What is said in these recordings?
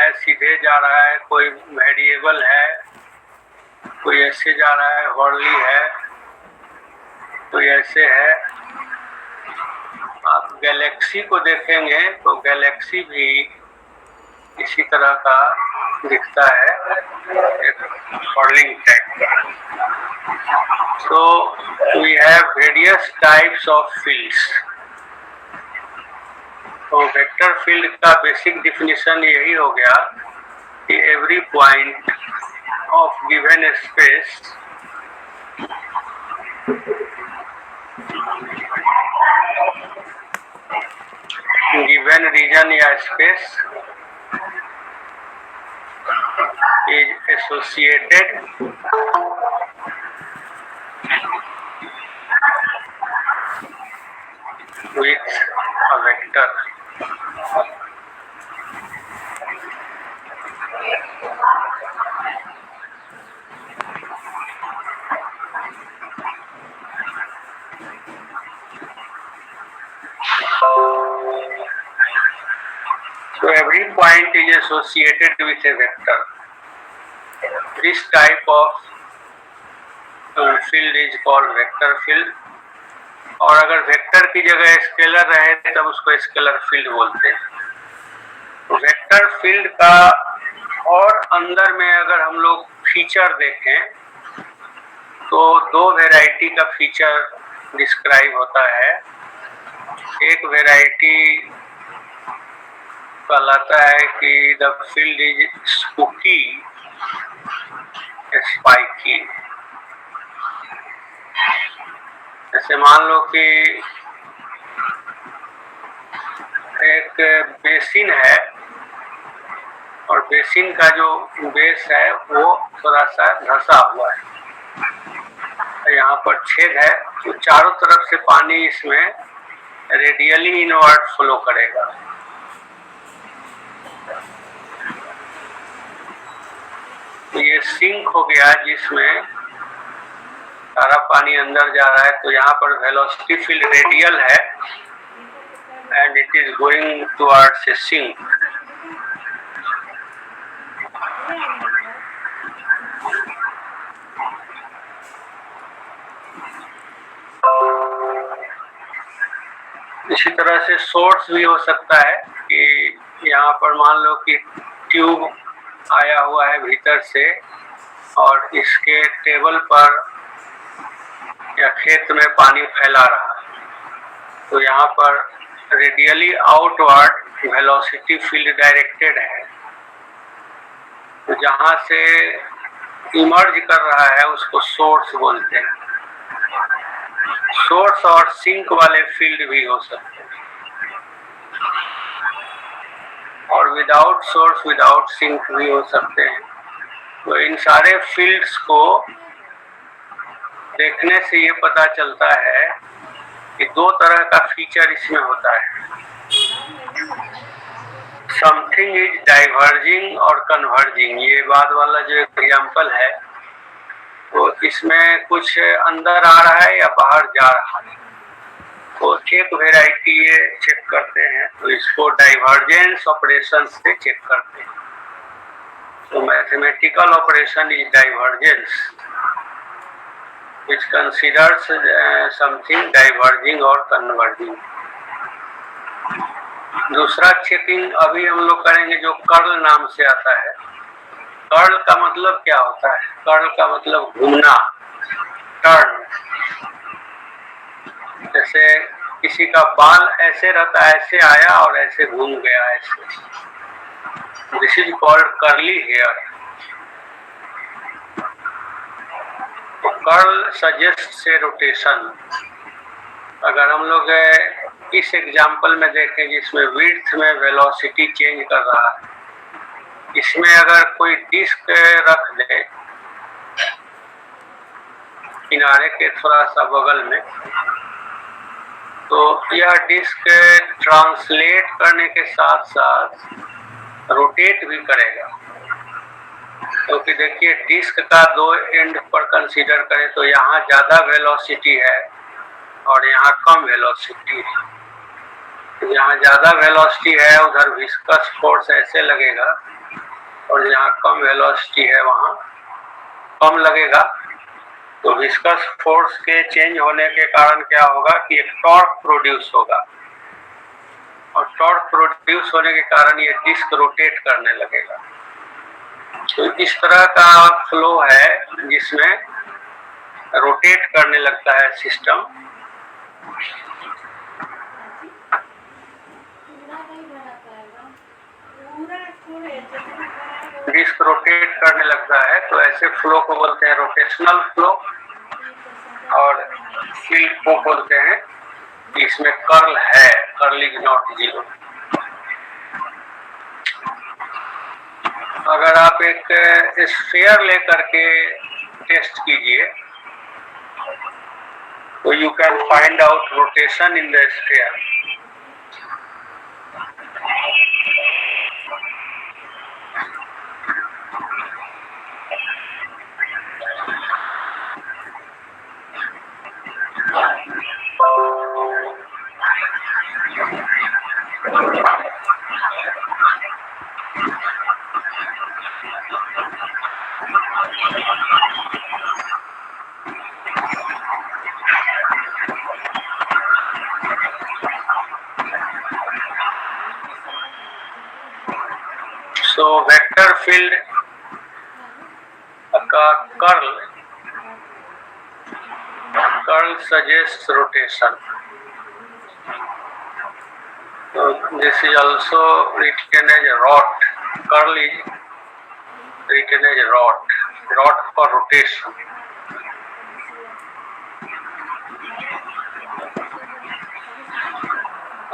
है, सीधे जा रहा है, कोई वेरिएबल है, कोई ऐसे जा रहा है, हॉर्नली है, कोई ऐसे है। आप गैलेक्सी को देखेंगे तो गैलेक्सी भी इसी तरह का दिखता है, एक हॉर्नलिंग टाइप का। So we have various types of fields. तो वेक्टर फील्ड का बेसिक डिफिनीशन यही हो गया कि every point of given space given region या space is associated with a vector. So every point is associated with a vector. This type of field is called vector field. और अगर vector की जगह scalar रहे तब उसको scalar field बोलते हैं। वेक्टर फील्ड का और अंदर में अगर हम लोग फीचर देखें तो दो वैरायटी का फीचर डिस्क्राइब होता है। एक वैरायटी कहलाता है कि the field is spooky spiky. जैसे मान लो कि एक बेसिन है और बेसिन का जो बेस है वो थोड़ा सा धंसा हुआ है, यहाँ पर छेद है तो चारों तरफ से पानी इसमें रेडियली इनवर्ड फ्लो करेगा। तो ये सिंक हो गया जिसमें सारा पानी अंदर जा रहा है, तो यहाँ पर वेलोसिटी फील्ड रेडियल है and it is going towards a sink. इसी तरह से सोर्स भी हो सकता है कि यहाँ पर मान लो कि ट्यूब आया हुआ है भीतर से और इसके टेबल पर या खेत में पानी फैला रहा है, तो यहाँ पर radially outward velocity field directed है। तो जहाँ से इमर्ज कर रहा है उसको सोर्स बोलते हैं। सोर्स और सिंक वाले फील्ड भी हो सकते हैं और विदाउट सोर्स विदाउट सिंक भी हो सकते हैं। तो इन सारे फील्ड्स को देखने से ये पता चलता है कि दो तरह का फीचर इसमें होता है। समथिंग इज डाइवर्जिंग और कन्वर्जिंग। ये बाद वाला जो एग्जाम्पल है तो इसमें कुछ अंदर आ रहा है या बाहर जा रहा है, तो एक वेराइटी ये चेक करते हैं, तो इसको डाइवर्जेंस ऑपरेशन से चेक करते हैं। तो mathematical operation is divergence which considers something diverging और converging। दूसरा चेकिंग अभी हम लोग करेंगे जो कर्ल नाम से आता है। कर्ल का मतलब क्या होता है? कर्ल का मतलब घूमना, टर्न। जैसे किसी का बाल ऐसे रहता है, ऐसे आया और ऐसे घूम गया, ऐसे। This is called curly hair. Curl suggest से रोटेशन। अगर हम लोग इस एग्जाम्पल में देखें जिसमें विड्थ में वेलोसिटी चेंज कर रहा है, इसमें अगर कोई डिस्क रख दे किनारे के थोड़ा सा बगल में, तो यह डिस्क ट्रांसलेट करने के साथ साथ रोटेट भी करेगा। क्योंकि देखिए डिस्क का दो एंड पर कंसीडर करें तो यहाँ ज़्यादा वेलोसिटी है और यहाँ कम वेलोसिटी है। यहाँ ज़्यादा वेलोसिटी है, उधर विस्कस फोर्स ऐसे लगेगा और जहाँ कम वेलोसिटी है वहाँ कम लगेगा। तो विस्कस फोर्स के चेंज होने के कारण क्या होगा कि एक टॉर्क प्रोड्यूस होगा, और टॉर्क प्रोड्यूस होने के कारण ये डिस्क रोटेट करने लगेगा। तो इस तरह का फ्लो है जिसमें रोटेट करने लगता है सिस्टम। डिस्क रोटेट करने लगता है, तो ऐसे फ्लो को बोलते हैं रोटेशनल फ्लो। और फील्ड को बोलते हैं कि इसमें कर्ल है, कर्ल इज नॉट जीरो। अगर आप एक स्फीयर लेकर के टेस्ट कीजिए तो you can find out rotation in the sphere. So vector field का curl suggests rotation. So this is also written as rot. Curl is written as rot for rotation.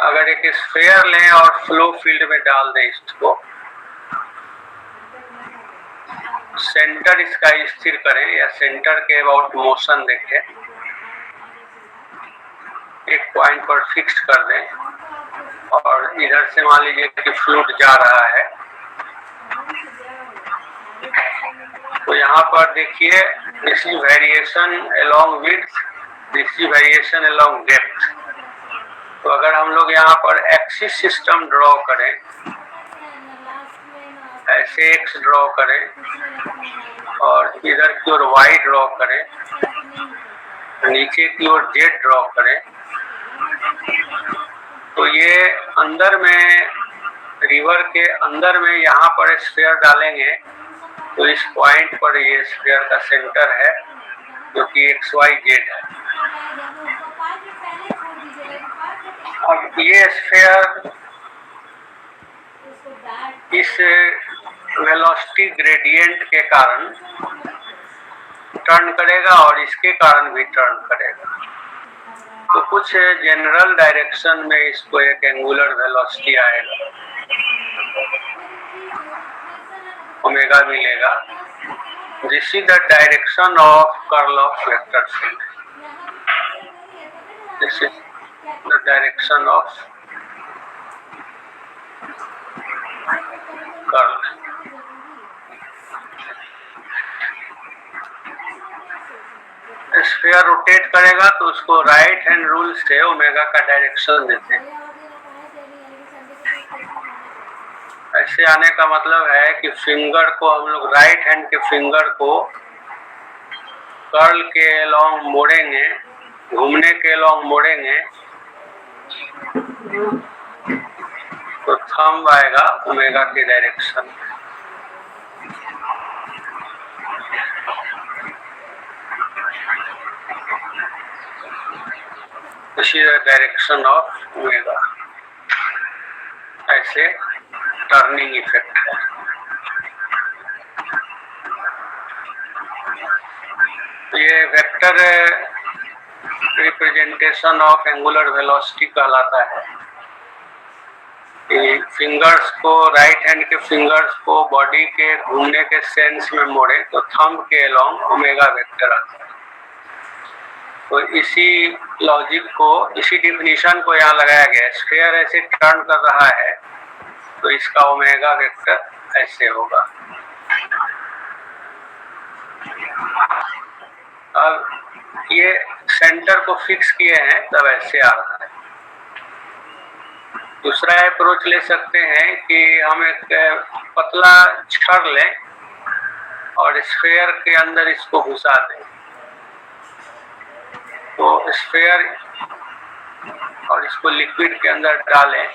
अगर एक स्फीयर लें और flow field में डाल दें इसको, centre इसका स्थिर करें या सेंटर के अबाउट मोशन देखें, एक पॉइंट पर फिक्स कर दें और इधर से मान लीजिए कि फ्लूइड जा रहा है, तो यहाँ पर देखिए this is variation along width, this is variation along depth. तो अगर हम लोग यहाँ पर एक्सिस सिस्टम ड्रॉ करें, ऐसे एक्स ड्रॉ करें और इधर की ओर वाई ड्रॉ करें, नीचे की ओर जेड ड्रॉ करें, तो ये अंदर में रिवर के अंदर में यहाँ पर स्फीयर डालेंगे तो इस पॉइंट पर ये स्फीयर का सेंटर है जो कि XYZ है। अब ये स्फीयर इस वेलोसिटी ग्रेडियंट के कारण टर्न करेगा और इसके कारण भी टर्न करेगा। तो कुछ जनरल डायरेक्शन में इसको एक एंगुलर वेलोसिटी आएगा, ओमेगा मिलेगा। This is the direction of curl of vector field. This is the direction of curl. Sphere rotate करेगा तो उसको राइट हैंड रूल से ओमेगा का डायरेक्शन देते हैं। ऐसे आने का मतलब है कि फिंगर को हम लोग राइट हैंड के फिंगर को कर्ल के अलोंग मोड़ेंगे, घूमने के अलोंग मोड़ेंगे तो थंब आएगा ओमेगा के direction. This is the direction of omega। ऐसे टर्निंग इफेक्ट है। ये vector representation of angular velocity कहलाता है। फिंगर्स को, राइट हैंड के फिंगर्स को बॉडी के घूमने के सेंस में मोड़े तो थंब के अलोंग ओमेगा वेक्टर आता है। तो इसी लॉजिक को, इसी डिफिनीशन को यहाँ लगाया गया है। स्फीयर ऐसे टर्न कर रहा है तो इसका ओमेगा वेक्टर ऐसे होगा। अब ये सेंटर को फिक्स किए हैं तब ऐसे आ रहा है। दूसरा अप्रोच ले सकते हैं कि हम एक पतला छड़ लें और स्फेयर के अंदर इसको घुसा दें। तो स्फेयर और इसको लिक्विड के अंदर डालें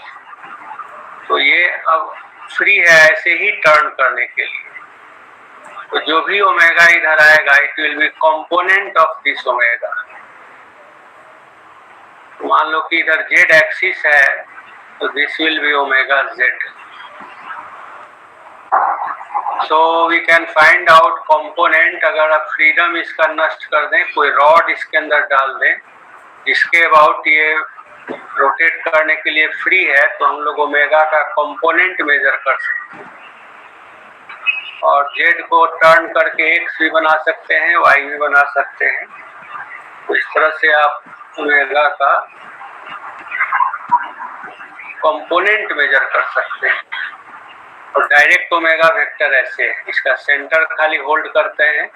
तो ये अब फ्री है ऐसे ही टर्न करने के लिए। तो जो भी ओमेगा इधर आएगा it will be component of this omega. मान लो कि इधर जेड एक्सिस है तो this will be omega Z. So we can find out component. अगर आप फ्रीडम इसका नष्ट कर दें, कोई रॉड इसके अंदर डाल दें जिसके अबाउट ये रोटेट करने के लिए फ्री है, तो हम लोग ओमेगा का कंपोनेंट मेजर कर सकते हैं और जेड को टर्न करके एक्स भी बना सकते हैं, वाई भी बना सकते हैं। तो इस तरह से आप ओमेगा का कंपोनेंट मेजर कर सकते हैं। और डायरेक्ट ओमेगा वेक्टर ऐसे है, इसका सेंटर खाली होल्ड करते हैं,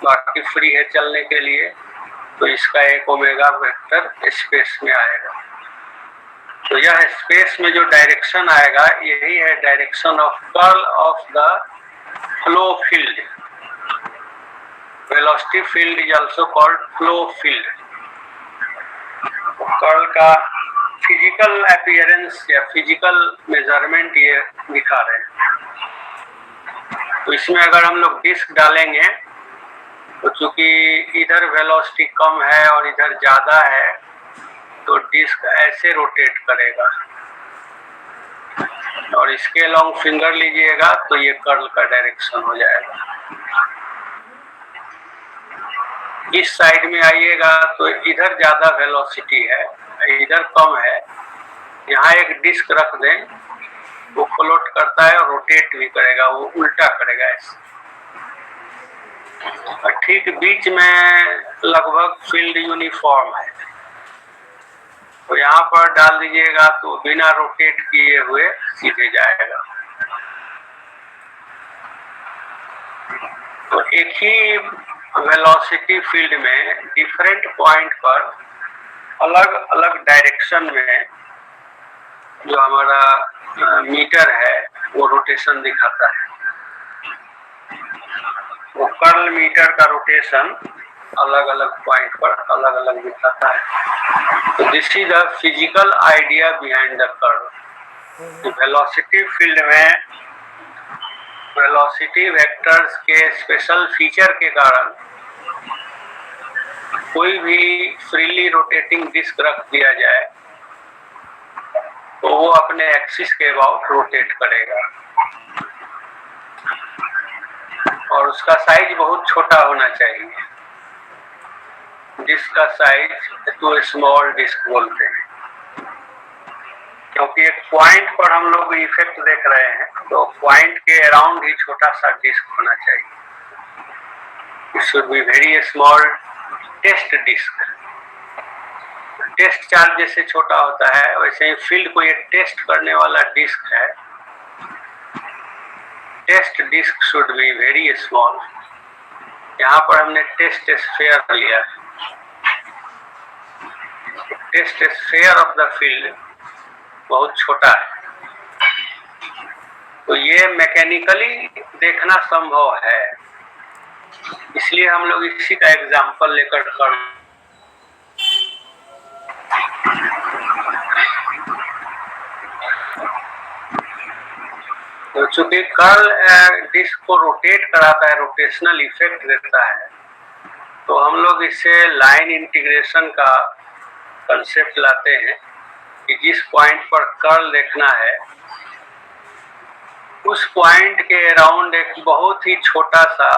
बाकी फ्री है चलने के लिए, तो इसका एक ओमेगा वेक्टर स्पेस में आएगा। तो यह स्पेस में जो डायरेक्शन आएगा यही है direction of curl of the flow field. Velocity field is also called flow field. Curl का फिजिकल अपीयरेंस या फिजिकल मेजरमेंट ये दिखा रहे हैं। तो इसमें अगर हम लोग डिस्क डालेंगे तो चूंकि इधर वेलोसिटी कम है और इधर ज्यादा है तो डिस्क ऐसे रोटेट करेगा और इसके अलोंग फिंगर लीजिएगा तो ये कर्ल का डायरेक्शन हो जाएगा। इस साइड में आइएगा तो इधर ज्यादा वेलोसिटी है, इधर कम है। यहाँ एक डिस्क रख दें, वो फ्लोट करता है और रोटेट भी करेगा, वो उल्टा करेगा ऐसे। और ठीक बीच में लगभग फील्ड यूनिफॉर्म है, तो यहाँ पर डाल दीजिएगा तो बिना रोटेट किए हुए सीधे जाएगा। तो एक ही वेलोसिटी फील्ड में डिफरेंट पॉइंट पर अलग अलग डायरेक्शन में जो हमारा मीटर है वो रोटेशन दिखाता है। वो कर्ल मीटर का रोटेशन अलग अलग पॉइंट पर अलग अलग दिखाता है। तो this is the physical idea behind the curl. Velocity field में वेलोसिटी वेक्टर्स के स्पेशल फीचर के कारण कोई भी फ्रीली रोटेटिंग डिस्क रख दिया जाए तो वो अपने एक्सिस के अबाउट रोटेट करेगा और उसका साइज बहुत छोटा होना चाहिए। डिस्क का साइज तो स्मॉल डिस्क बोलते हैं, क्योंकि एक पॉइंट पर हम लोग इफेक्ट देख रहे हैं तो पॉइंट के अराउंड ही छोटा सा डिस्क होना चाहिए। It should be very small test disk. Test charge जैसे छोटा होता है वैसे ही फील्ड को ये टेस्ट करने वाला डिस्क है। Test disk should be very small. यहाँ पर हमने टेस्ट स्फीयर लिया है। Test sphere of the field बहुत छोटा है, तो ये मैकेनिकली देखना संभव है, इसलिए हम लोग इसी का एग्जांपल लेकर कर। तो चूंकि कर्ल डिस्क को रोटेट कराता है, रोटेशनल इफेक्ट देता है, तो हम लोग इससे लाइन इंटीग्रेशन का कंसेप्ट लाते हैं कि जिस पॉइंट पर कर्ल देखना है उस पॉइंट के अराउंड एक बहुत ही छोटा सा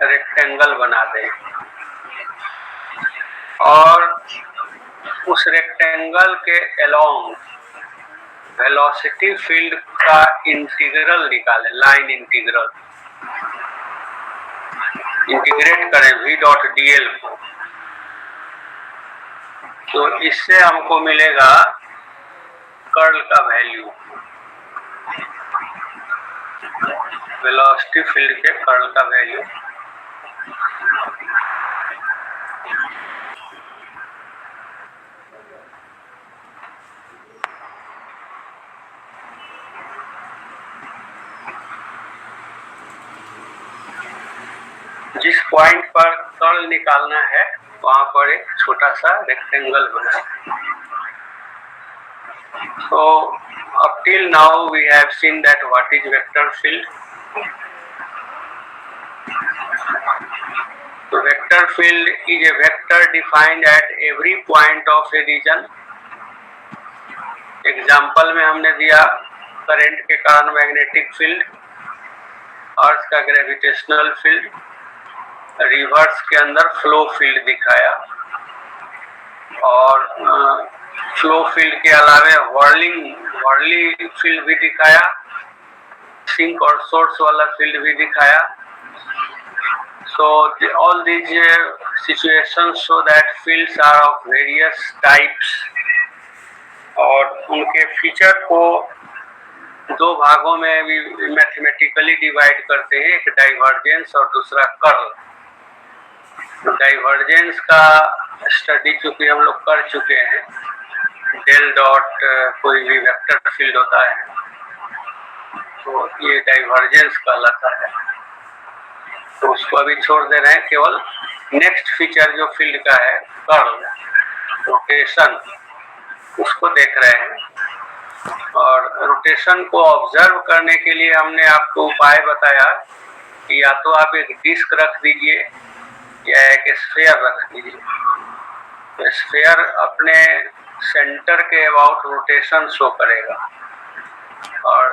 रेक्टेंगल बना दें और उस रेक्टेंगल के अलोंग वेलोसिटी फील्ड का इंटीग्रल निकालें, लाइन इंटीग्रल इंटीग्रेट करें v डॉट dl को। तो इससे हमको मिलेगा कर्ल का वैल्यू, वेलोसिटी फील्ड के कर्ल का वैल्यू। जिस पॉइंट पर कर्ल निकालना है वहां पर एक छोटा सा रेक्टेंगल बना। So up till now we have seen that what is vector field. So vector field is a vector defined at every point of a region. Example में हमने दिया करंट के कारण मैग्नेटिक फील्ड, अर्थ का ग्रेविटेशनल फील्ड, रिवर्स के अंदर flow field दिखाया, और फ्लो फील्ड के अलावे वर्ली फील्ड भी दिखाया, सिंक और सोर्स वाला फील्ड भी दिखाया। So all these situations show that fields are of various types, और उनके फीचर को दो भागों में भी मैथमेटिकली डिवाइड करते हैं, एक डाइवर्जेंस और दूसरा कर्ल। डाइवर्जेंस का स्टडी चूंकि हम लोग कर चुके हैं, डेल डॉट कोई भी वेक्टर फील्ड होता है तो ये डाइवर्जेंस कहलाता है, तो उसको अभी छोड़ दे रहे हैं। केवल नेक्स्ट फीचर जो फील्ड का है कर्ल, रोटेशन, उसको देख रहे हैं। और रोटेशन को ऑब्जर्व करने के लिए हमने आपको उपाय बताया कि या तो आप एक डिस्क रख दीजिए या एक स्फीयर रख दीजिए। तो स्फीयर अपने सेंटर के अबाउट रोटेशन शो करेगा, और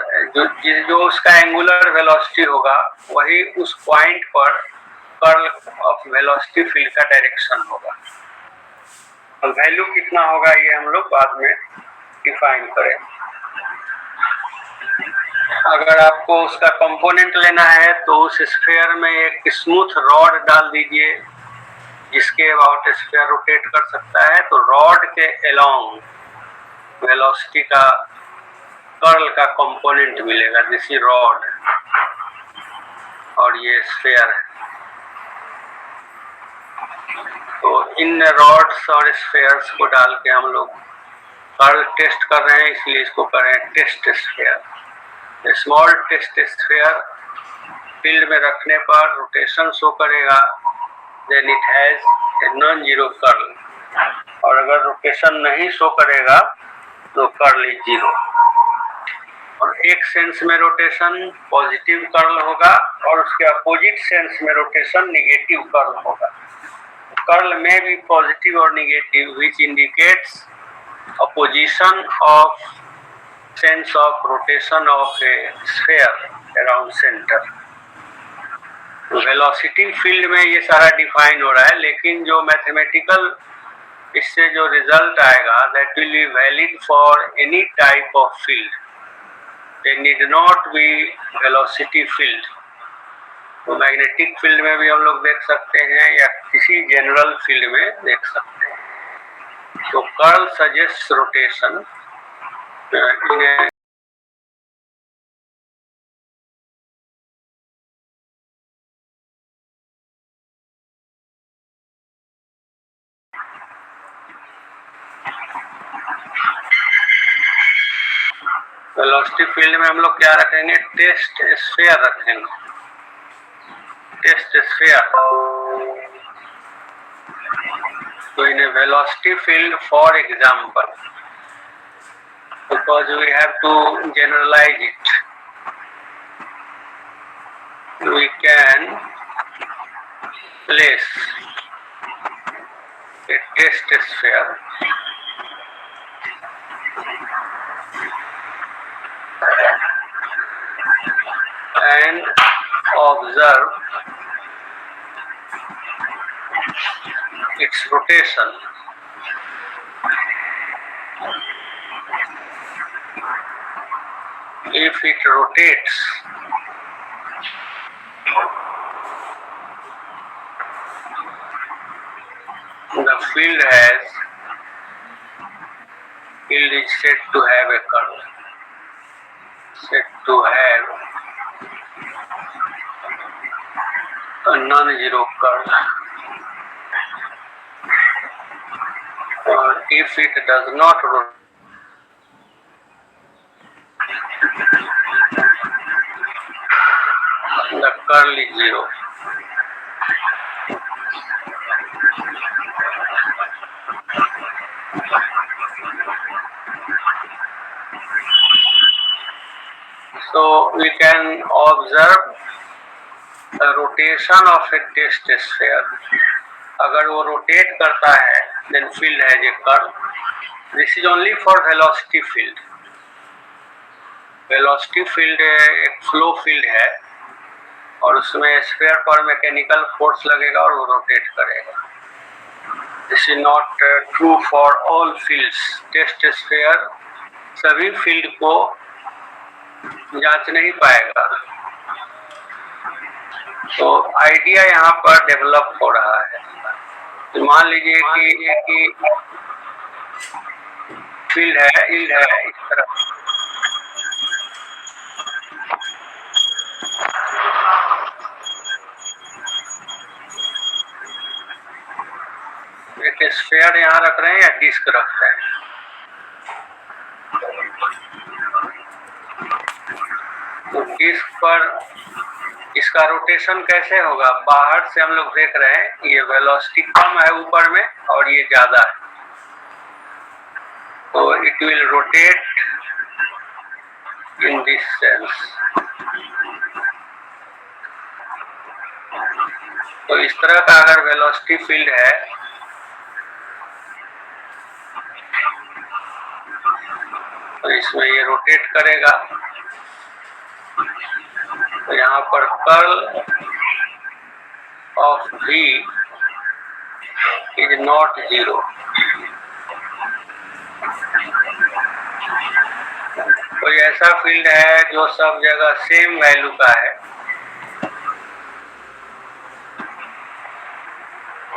जो उसका एंगुलर वेलोसिटी होगा वही उस पॉइंट पर कर्ल ऑफ वेलोसिटी फील्ड का डायरेक्शन होगा। और वैल्यू कितना होगा ये हम लोग बाद में डिफाइन करें। अगर आपको उसका कंपोनेंट लेना है तो उस स्फीयर में एक स्मूथ रॉड डाल दीजिए जिसके अबाउट स्फीयर रोटेट कर सकता है, तो रॉड के अलोंग वेलोसिटी का कर्ल का कंपोनेंट मिलेगा, दिस इज रॉड, और ये स्फीयर है। तो इन रॉड्स और स्फीयर्स को डाल के हम लोग कर्ल टेस्ट कर रहे हैं, इसलिए इसको करें test sphere. Small test sphere field में रखने पर रोटेशन शो करेगा, then it has a non zero curl, और अगर रोटेशन नहीं शो करेगा तो कर्ल इज जीरो। और एक सेंस में रोटेशन पॉजिटिव कर्ल होगा और उसके अपोजिट सेंस में रोटेशन निगेटिव कर्ल होगा। कर्ल में भी पॉजिटिव और negative, which indicates opposition of sense of rotation of a sphere around center। Velocity field में ये सारा डिफाइन हो रहा है, लेकिन जो मैथमेटिकल इससे जो रिजल्ट आएगा that will be valid for any type of field, they need not be velocity field. तो मैग्नेटिक फील्ड में भी हम लोग देख सकते हैं या किसी जनरल फील्ड में देख सकते हैं। तो curl suggest rotation in a velocity field में हम लोग क्या रखेंगे, टेस्ट स्फीयर रखेंगे, टेस्ट स्फीयर। तो in a velocity field for example, because we have to generalize it, we can place a test sphere and observe its rotation. If it rotates, the field is said to have a curl, said to have a non-zero curl. Or if it does not rotate, the curl is zero. So we can observe the rotation of a test sphere. अगर वो rotate करता है then field has a curl. This is only for velocity field. Velocity field एक flow field है और उसमें sphere पर mechanical force लगेगा और वो रोटेट करेगा. This is not true for all fields. Test sphere सभी फील्ड को जांच नहीं पाएगा. तो आइडिया यहाँ पर डेवलप हो रहा है. तो मान लीजिए कि फील्ड है इस तरह. एक स्फीयर यहाँ रख रहे हैं या डिस्क रख रहे हैं. तो डिस्क पर इसका रोटेशन कैसे होगा. बाहर से हम लोग देख रहे हैं ये वेलोसिटी कम है ऊपर में और ये ज्यादा है. तो it will rotate in this sense. तो इस तरह का अगर वेलोसिटी फील्ड है तो इसमें ये रोटेट करेगा. तो यहाँ पर curl of V is not 0. कोई ऐसा फील्ड है जो सब जगह सेम वैल्यू का है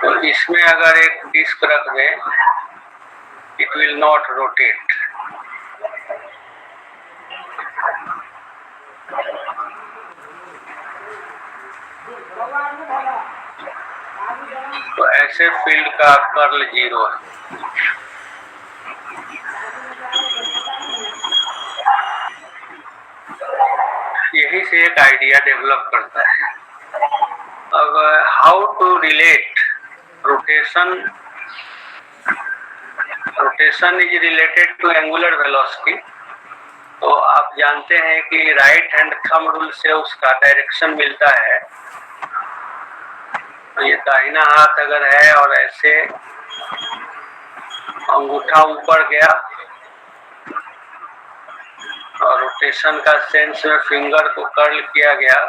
तो इसमें अगर एक डिस्क रख दें इट विल नॉट रोटेट. तो ऐसे फील्ड का कर्ल 0 है. यही से एक आइडिया डेवलप करता है. अब how to relate rotation is related to angular velocity. तो आप जानते हैं कि राइट हैंड थंब रूल से उसका डायरेक्शन मिलता है. तो ये दाहिना हाथ अगर है और ऐसे अंगूठा ऊपर गया और रोटेशन का सेंस में फिंगर को कर्ल किया गया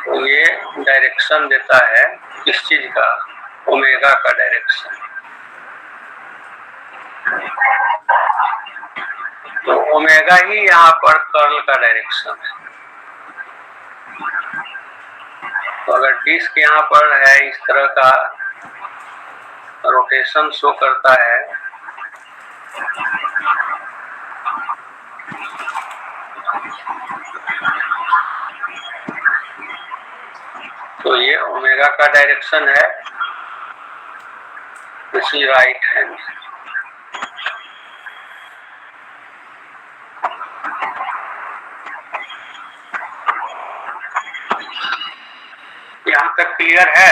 तो ये डायरेक्शन देता है किस चीज का. ओमेगा का डायरेक्शन. तो ओमेगा ही यहाँ पर कर्ल का डायरेक्शन है. तो अगर डिस्क यहाँ पर है इस तरह का रोटेशन शो करता है तो ये ओमेगा का डायरेक्शन है. This is right hand. यहाँ तक क्लियर है.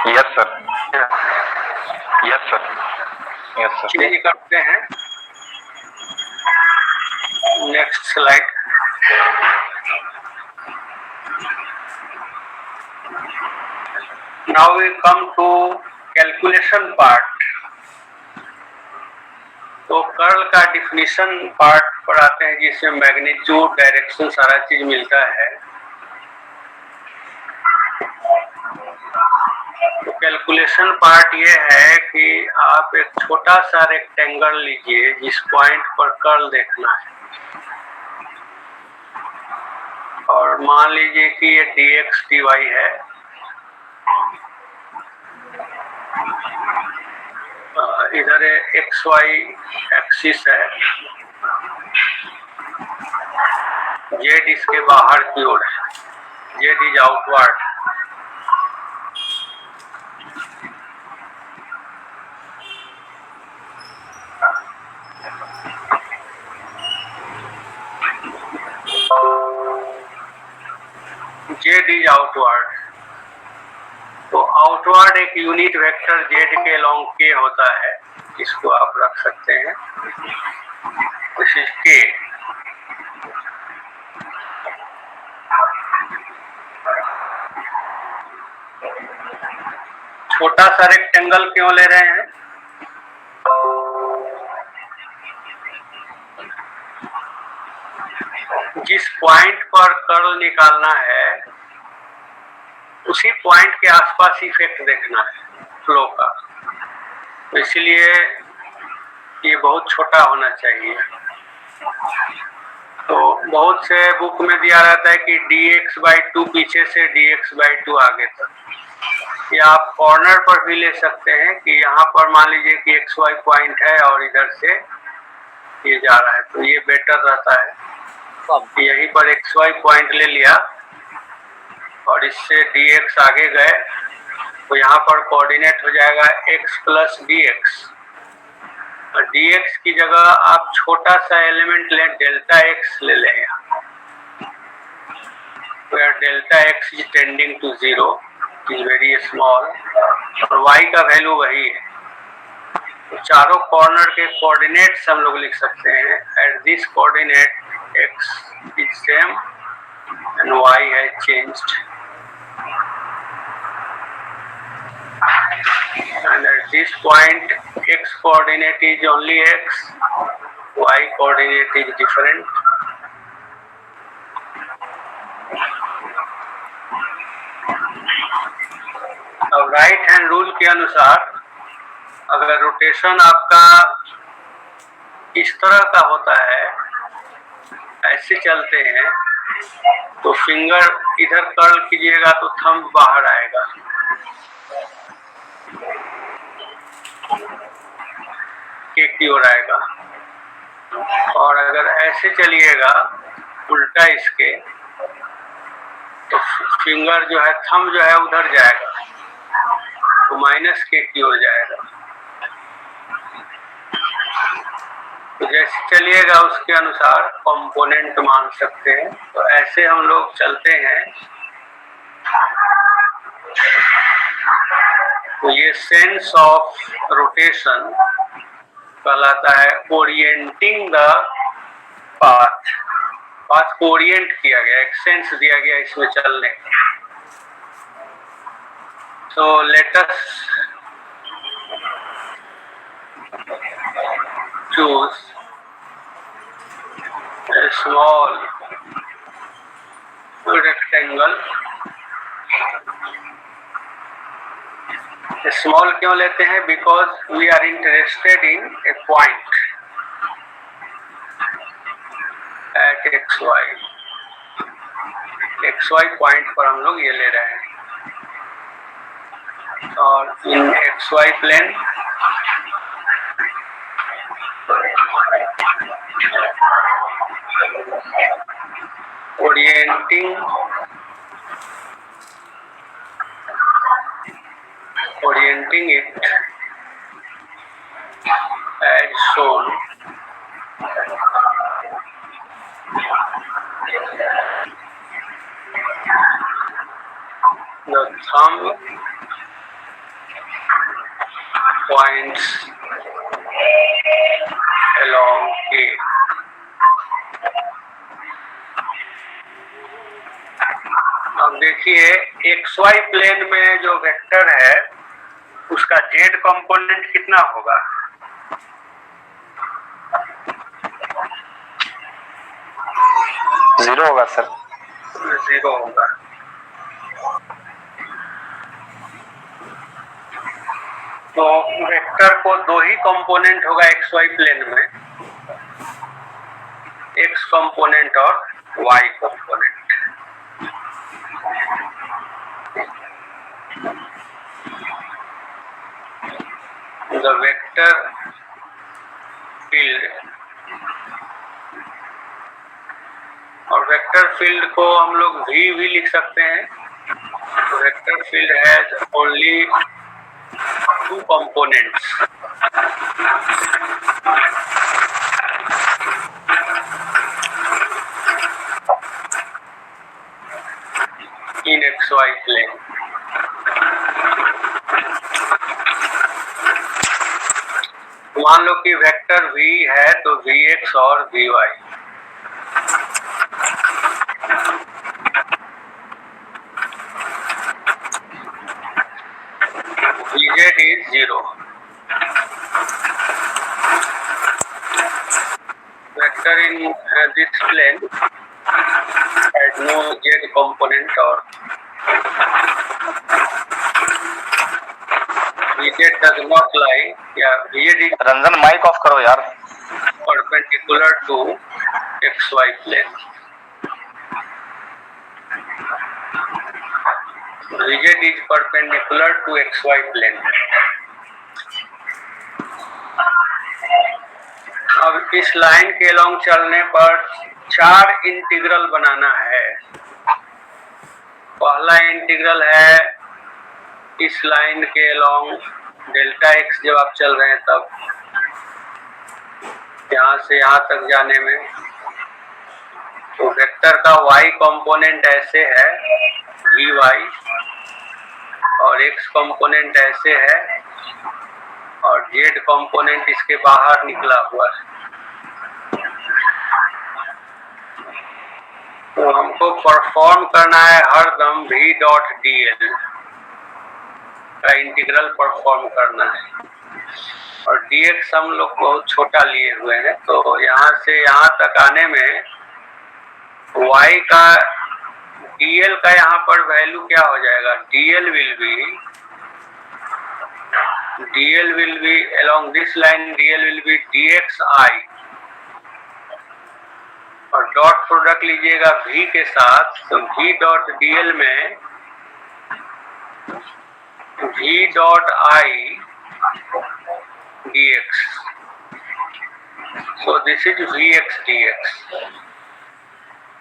Yes sir. Yes sir. Yes sir. चलिए करते हैं next slide. Now we come to calculation part. तो कर्ल का डिफिनीशन पार्ट पर आते हैं जिसमें मैग्नीट्यूड डायरेक्शन सारा चीज मिलता है. तो कैलकुलेशन पार्ट ये है कि आप एक छोटा सा रेक्टेंगल लीजिए जिस पॉइंट पर कर्ल देखना है और मान लीजिए कि ये dx dy है. इधर XY एक्सिस है. Z इसके बाहर की ओर है. Z is outward. z is outward, तो आउटवर्ड एक यूनिट वेक्टर z के लॉन्ग k होता है, इसको आप रख सकते हैं, दिस इज k। छोटा सा रेक्टेंगल क्यों ले रहे हैं? जिस पॉइंट पर कर्ल निकालना है उसी पॉइंट के आसपास इफेक्ट देखना है फ्लो का, तो इसलिए ये बहुत छोटा होना चाहिए। तो बहुत से बुक में दिया रहता है कि dx/2 पीछे से dx/2 आगे तक, या आप कॉर्नर पर भी ले सकते हैं कि यहाँ पर मान लीजिए कि xy पॉइंट है और इधर से ये जा रहा है, तो ये बेटर रहता है। यहीं पर xy पॉइंट ले लिया और इससे dx आगे गए, तो यहाँ पर कोऑर्डिनेट हो जाएगा x + dx, और dx की जगह आप छोटा सा एलिमेंट लें, डेल्टा x ले लें यहाँ, where delta x is tending to 0, is very small, और y का वैल्यू वही है। तो चारों कॉर्नर के कोऑर्डिनेट्स हम लोग लिख सकते हैं, at this coordinate x is same and y has changed, and at this point x coordinate is only x, y coordinate is different। अब राइट हैंड रूल के अनुसार अगर रोटेशन आपका इस तरह का होता है, ऐसे चलते हैं, तो फिंगर इधर कर्ल कीजिएगा तो थंब बाहर आएगा, के की ओर आएगा, और अगर ऐसे चलिएगा उल्टा इसके, तो फिंगर जो है, थंब जो है उधर जाएगा, तो -k की ओर जाएगा। तो जैसे चलिएगा उसके अनुसार कंपोनेंट मान सकते हैं। तो ऐसे हम लोग चलते हैं, तो ये सेंस ऑफ रोटेशन कहलाता है ओरिएंटिंग द पाथ। पाथ को ओरिएंट किया गया, एक सेंस दिया गया इसमें चलने का। So let us choose a small rectangle। Small क्यों लेते हैं? Because we are interested in a point at XY point पर हम लोग ये ले रहे हैं, और in XY plane orienting it as shown, the thumb points along A। अब देखिए XY प्लेन में जो वेक्टर है उसका Z कंपोनेंट कितना होगा? जीरो होगा सर। 0 होगा। तो वेक्टर को दो ही कंपोनेंट होगा XY प्लेन में, X कंपोनेंट और Y component. The vector field, और वेक्टर फील्ड को हम लोग V भी लिख सकते हैं। Vector field has only 2 components, in XY plane. मान लो कि वेक्टर v है तो Vx और Vy, Vz is 0। Vector in this plane has no z component or Vz does not lie, या Vz is Ranjan mic off करो यार। perpendicular to XY plane। Vz is perpendicular to XY plane। अब इस line के long चलने पर 4 integral बनाना है। पहला इंटीग्रल है इस लाइन के लॉन्ग डेल्टा x, जब आप चल रहे हैं तब यहाँ से यहाँ तक जाने में, तो वेक्टर का y कंपोनेंट ऐसे है Vy और x कंपोनेंट ऐसे है और z कंपोनेंट इसके बाहर निकला हुआ है। तो हमको परफॉर्म करना है हरदम v.dl का इंटीग्रल परफॉर्म करना है, और dx हम लोग बहुत छोटा लिए हुए हैं, तो यहाँ से यहाँ तक आने में y का dl का यहाँ पर वैल्यू क्या हो जाएगा, dl will be along this line, dl will be dxi, और डॉट प्रोडक्ट लीजिएगा v के साथ, तो v डॉट dl में v dot i dx, so this is vx dx।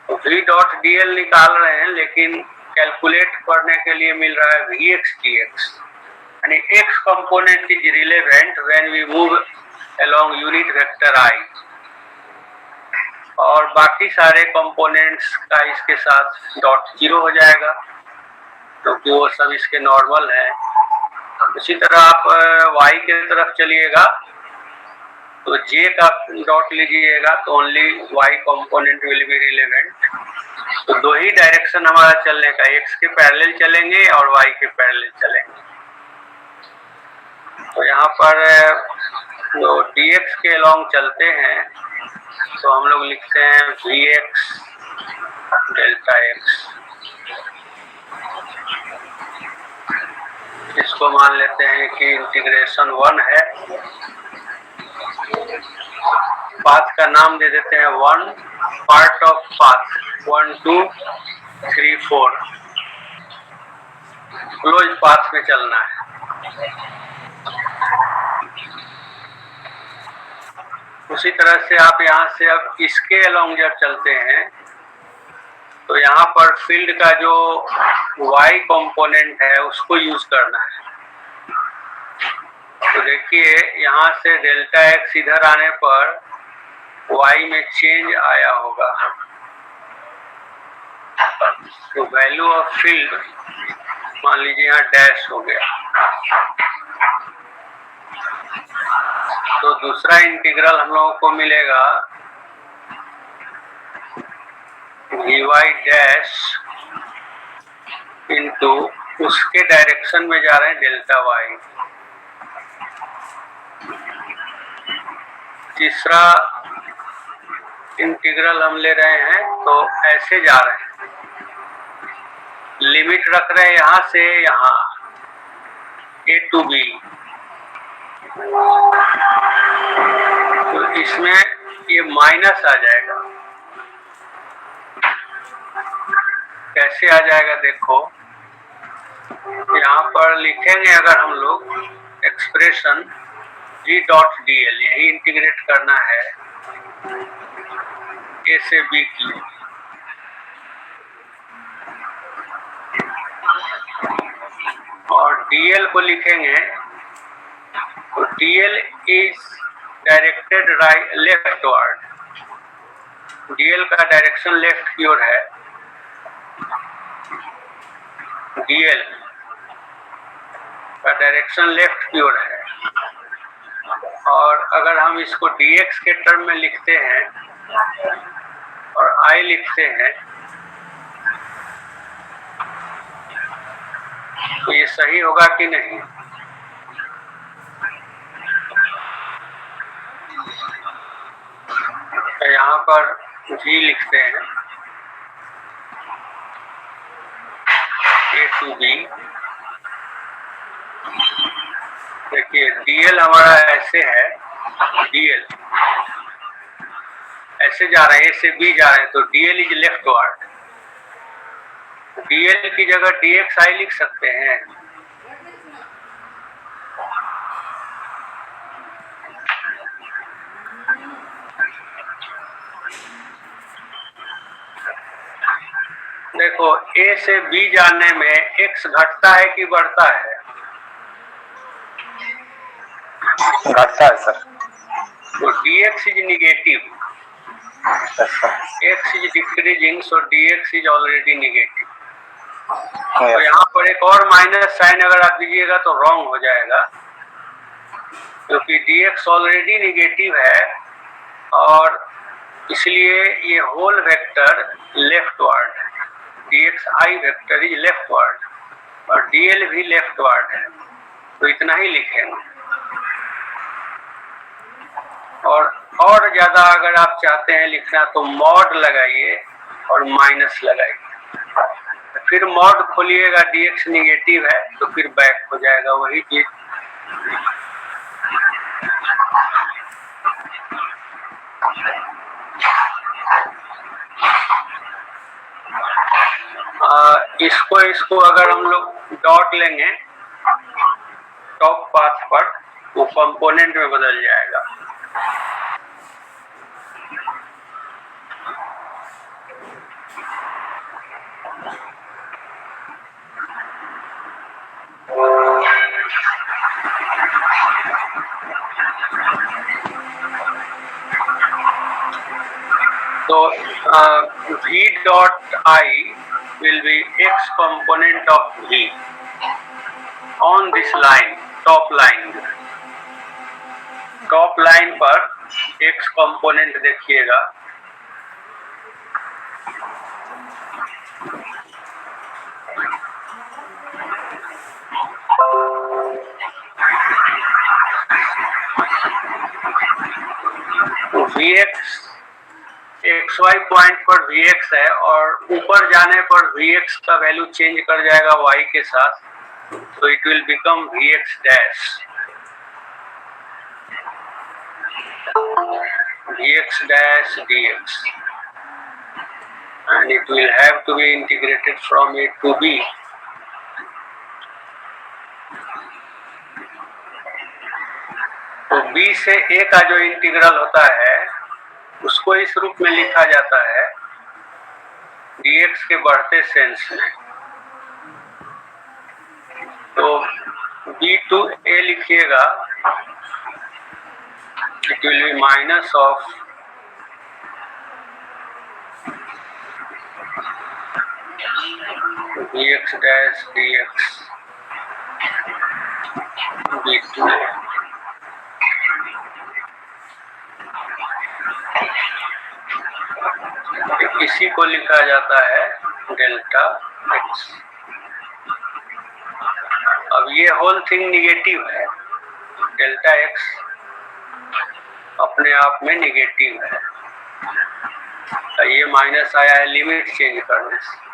तो v डॉट dl निकाल रहे हैं, लेकिन कैलकुलेट करने के लिए मिल रहा है vx dx, यानी x component is relevant when we move along unit vector i, और बाकी सारे कंपोनेंट्स का इसके साथ डॉट 0 हो जाएगा, क्योंकि वो सब इसके नॉर्मल है। इसी तरह आप y के तरफ चलिएगा तो j का डॉट लीजिएगा तो only y component will be relevant. तो दो ही डायरेक्शन हमारा चलने का, x के पैरेलल चलेंगे और y के पैरेलल चलेंगे। तो यहाँ पर जो dx के अलॉन्ग चलते हैं तो हम लोग लिखते हैं vx डेल्टा x, इसको मान लेते हैं कि इंटीग्रेशन 1 है, पाथ का नाम दे देते हैं 1, part of path 1 2 3 4, close path में चलना है। उसी तरह से आप यहाँ से अब इसके अलॉन्ग जब चलते हैं तो यहाँ पर फील्ड का जो y कंपोनेंट है उसको यूज करना है। तो देखिए यहाँ से डेल्टा x इधर आने पर y में चेंज आया होगा, तो वैल्यू ऑफ फील्ड मान लीजिए यहाँ डैश हो गया। तो दूसरा इंटीग्रल हम लोगों को मिलेगा vy डैश इंटू उसके डायरेक्शन में जा रहे हैं डेल्टा y। तीसरा इंटीग्रल हम ले रहे हैं तो ऐसे जा रहे हैं, लिमिट रख रहे हैं यहाँ से यहाँ a टू b, तो इसमें ये माइनस आ जाएगा। कैसे आ जाएगा देखो, यहाँ पर लिखेंगे अगर हम लोग एक्सप्रेशन g डॉट dl, यही इंटीग्रेट करना है a से b की, और dl को लिखेंगे तो dl is directed right leftward, dl का डायरेक्शन लेफ्ट की ओर है, dl का डायरेक्शन लेफ्ट की ओर है, और अगर हम इसको dx के टर्म में लिखते हैं और I लिखते हैं तो ये सही होगा कि नहीं? तो यहाँ पर v लिखते हैं A to B। देखिए dl हमारा ऐसे है, dl ऐसे जा रहे हैं, A से B जा रहे हैं, तो dl is left word. dl की जगह dxi लिख सकते हैं। देखो A से B जाने में x घटता है कि बढ़ता है? घटता है सर। तो dx is negative, x is decreasing, so dx is already negative. तो यहाँ पर एक और माइनस साइन अगर आप दीजिएगा तो रॉन्ग हो जाएगा, क्योंकि dx ऑलरेडी निगेटिव है और इसलिए ये होल वेक्टर लेफ्ट वर्ड है। dxi vector is left word और dl भी लेफ्ट वर्ड है, तो इतना ही लिखेंगे। और ज्यादा अगर आप चाहते हैं लिखना तो मॉड लगाइए और माइनस लगाइए, फिर मॉड खोलिएगा, dx निगेटिव है तो फिर बैक हो जाएगा वही चीज। इसको अगर हम लोग डॉट लेंगे टॉप पाथ पर, वो कंपोनेंट में बदल जाएगा। तो v dot I will be x component of v on this line, top line पर x component देखिएगा, vx xy पॉइंट पर vx है और ऊपर जाने पर vx का वैल्यू चेंज कर जाएगा y के साथ, तो it will become vx dash, vx dash dx, and it will have to be integrated from A to B। तो B से A का जो इंटीग्रल होता है उसको इस रूप में लिखा जाता है dx के बढ़ते सेंस में। तो B to A लिखिएगा, it will be minus of dx dash dx B to A। इसी को लिखा जाता है डेल्टा x। अब ये होल थिंग निगेटिव है, डेल्टा x अपने आप में निगेटिव है, तो ये माइनस आया है लिमिट चेंज करने से।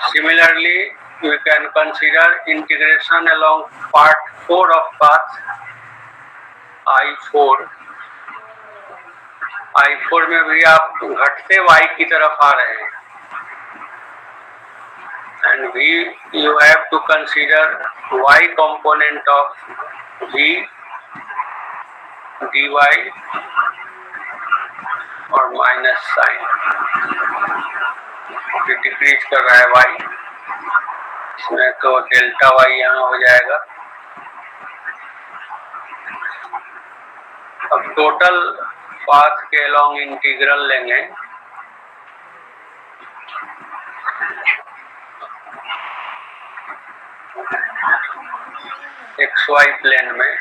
Similarly, we can consider integration along part 4 of path I4। I4 में भी आप घटते y की तरफ आ रहे हैं, and you have to consider y component of v dy और माइनस साइन, डिक्रीज कर रहा है y, इसमें तो डेल्टा y यहाँ हो जाएगा। अब टोटल पाथ के अलोंग इंटीग्रल लेंगे, xy प्लेन में,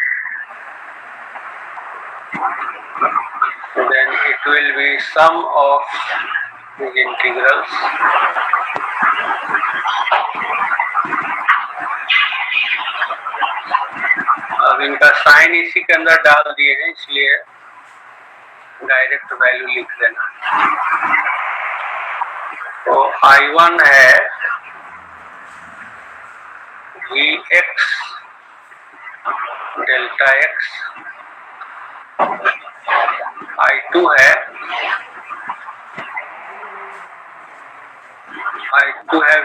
then it will be sum of these integrals अब इनका साइन इसी के अंदर डाल दिए हैं, इसलिए डायरेक्ट वैल्यू लिख देना। तो I1 है Vx डेल्टा x, I2 है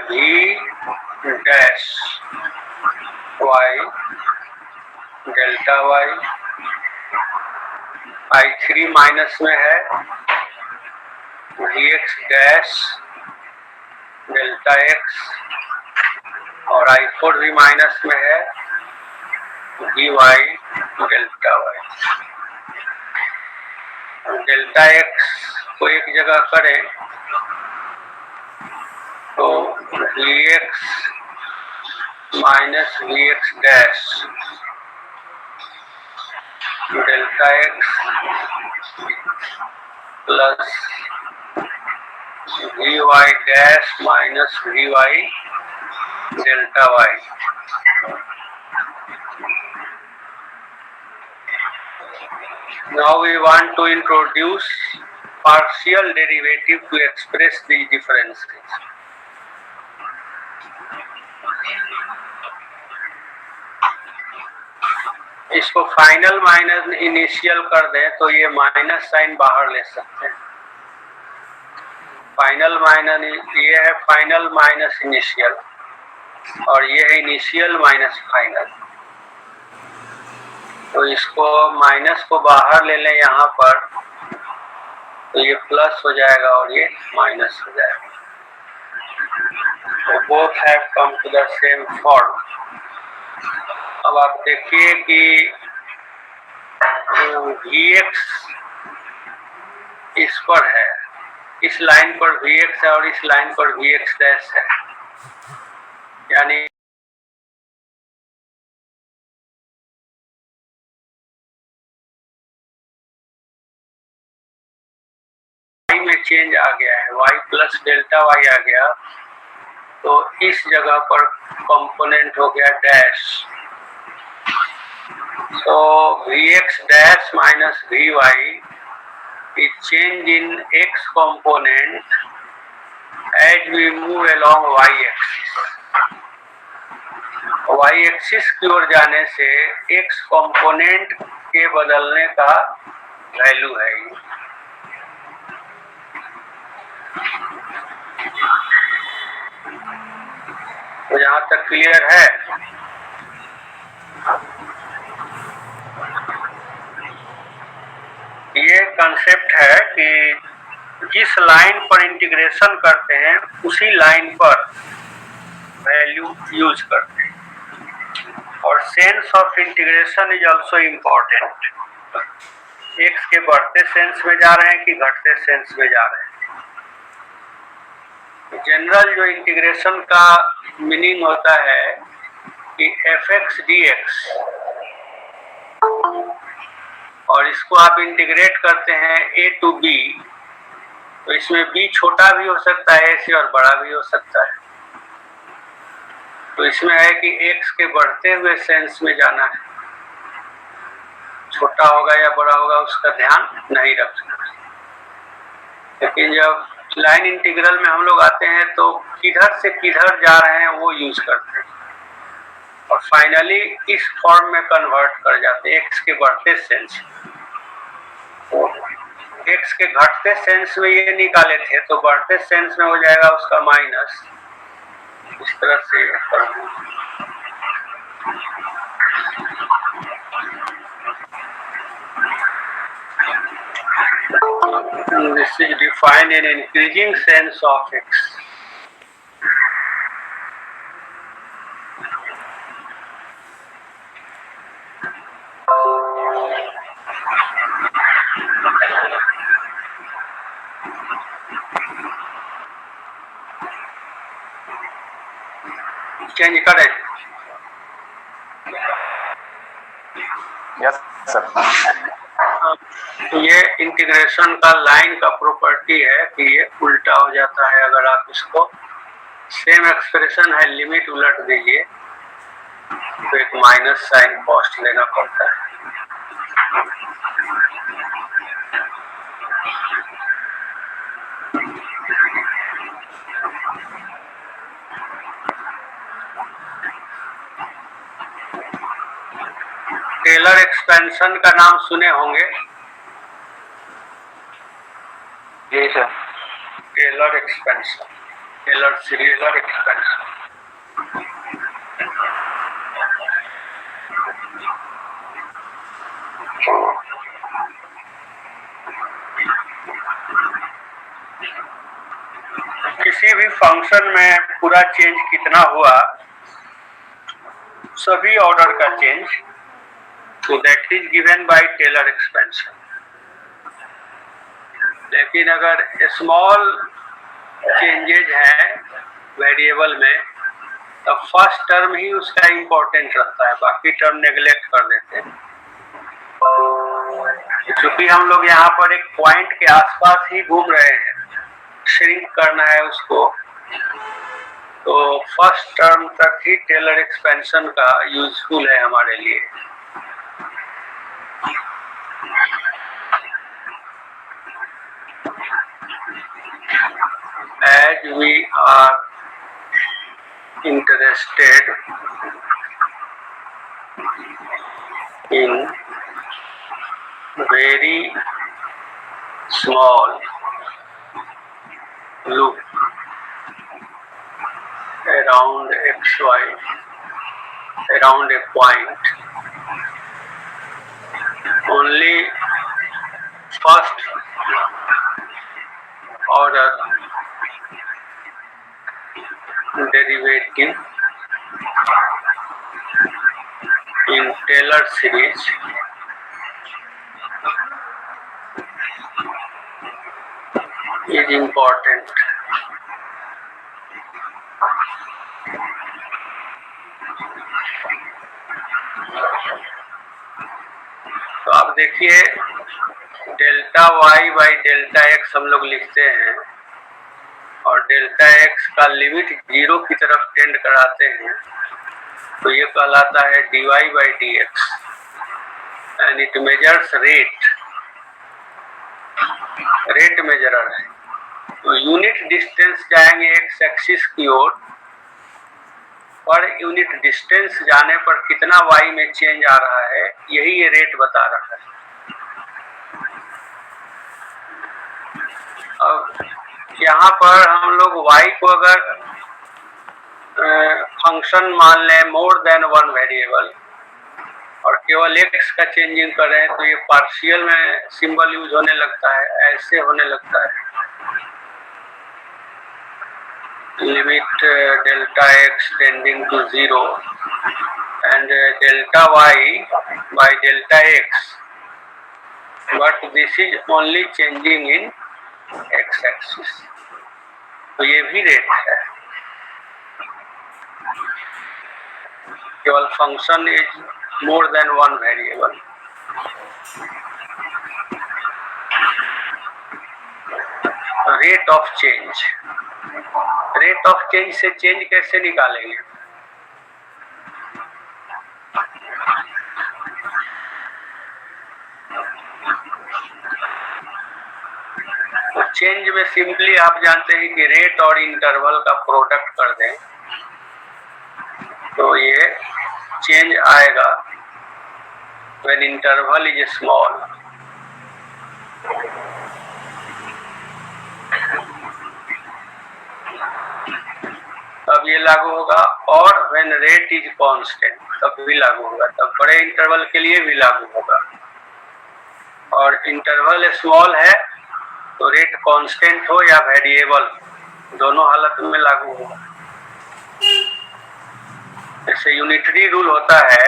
V dash y delta y, I3 minus में है Vx डैश डेल्टा x, और I4 भी माइनस में है Vy delta y। Delta x को एक जगह करें तो Vx minus Vx dash delta x plus Vy dash minus Vy delta y। Now we want to introduce partial derivative to express the differences. इसको final minus initial कर दें तो ये माइनस साइन बाहर ले सकते हैं। फाइनल माइनस, ये है फाइनल माइनस इनिशियल और ये है इनिशियल माइनस फाइनल। तो इसको माइनस को बाहर ले लें यहाँ पर, तो ये प्लस हो जाएगा और ये माइनस हो जाएगा। तो both have come to the same form. अब आप देखिए कि Vx इस पर है, इस लाइन पर Vx है और इस लाइन पर Vx डैश है, यानी y में चेंज आ गया है, y प्लस डेल्टा y आ गया, तो इस जगह पर कंपोनेंट हो गया dash. So Vx dash minus Vy is change in x component as we move along y axis. y axis की ओर जाने से x component के बदलने का वैल्यू है ये। तो यहाँ तक क्लियर है? ये कंसेप्ट है कि जिस लाइन पर इंटीग्रेशन करते हैं उसी लाइन पर वैल्यू यूज करते हैं। और sense of integration is also important. X के बढ़ते सेंस में जा रहे हैं कि घटते सेंस में जा रहे हैं। जनरल जो इंटीग्रेशन का मीनिंग होता है कि fx dx, और इसको आप इंटीग्रेट करते हैं a to b, तो इसमें b छोटा भी हो सकता है a से और बड़ा भी हो सकता है। तो इसमें है कि x के बढ़ते हुए सेंस में जाना है, छोटा होगा या बड़ा होगा उसका ध्यान नहीं रखना। लेकिन जब लाइन इंटीग्रल में हम लोग आते हैं तो किधर से किधर जा रहे हैं वो यूज करते हैं और फाइनली इस फॉर्म में कन्वर्ट कर जाते हैं x के बढ़ते सेंस। तो x के घटते सेंस में ये निकाले थे तो बढ़ते सेंस में हो जाएगा उसका माइनस। इस तरह से This is defined in increasing sense of x. Change करे यस सर। ये इंटीग्रेशन का लाइन का प्रॉपर्टी है कि ये उल्टा हो जाता है। अगर आप इसको सेम एक्सप्रेशन है लिमिट उलट दीजिए तो एक माइनस साइन कॉस्ट लेना पड़ता है। टेलर एक्सपेंशन का नाम सुने होंगे। जी sir. Taylor expansion, Taylor series और एक्सपेंशन। किसी भी फंक्शन में पूरा चेंज कितना हुआ, सभी ऑर्डर का चेंज, तो that is given by Taylor expansion. लेकिन अगर स्मॉल चेंजेज हैं वेरिएबल में तो फर्स्ट टर्म ही उसका इम्पोर्टेंट रहता है, बाकी टर्म नेग्लेक्ट कर देते हैं। क्योंकि हम लोग यहाँ पर एक पॉइंट के आसपास ही घूम रहे हैं, श्रिंक करना है उसको, तो फर्स्ट टर्म तक ही टेलर एक्सपेंशन का यूजफुल है हमारे लिए। As we are interested in very small loop around xy, around a point, only first order derivative in Taylor series is important. तो आप देखिए delta Y by delta X हम लोग लिखते हैं और डेल्टा एक्स का लिमिट 0 की तरफ टेंड कराते हैं, तो ये कहलाता है dy by D X and it measures rate. Rate measurer है, तो यूनिट डिस्टेंस जाएंगे एक्स एक्सिस की ओर, पर यूनिट डिस्टेंस जाने पर कितना y में चेंज आ रहा है यही ये रेट बता रहा है। अब यहाँ पर हम लोग y को अगर फंक्शन मान लें मोर देन वन वेरिएबल और केवल x का चेंजिंग करें तो ये पार्शियल में सिंबल यूज होने लगता है, ऐसे होने लगता है। Limit delta x tending to 0 and delta y by delta x, but this is only changing in x axis, तो ये भी रेट है। केवल function is more than one variable. Rate of change, rate of change से change कैसे निकालेंगे? तो change में सिंपली आप जानते हैं कि रेट और इंटरवल का प्रोडक्ट कर दें तो ये चेंज आएगा व्हेन इंटरवल इज स्मॉल। तब ये लागू होगा, और व्हेन रेट इज कांस्टेंट तब भी लागू होगा, तब बड़े इंटरवल के लिए भी लागू होगा। और इंटरवल स्मॉल है तो रेट कांस्टेंट हो या वेरिएबल, दोनों हालत में लागू होगा। जैसे यूनिटरी रूल होता है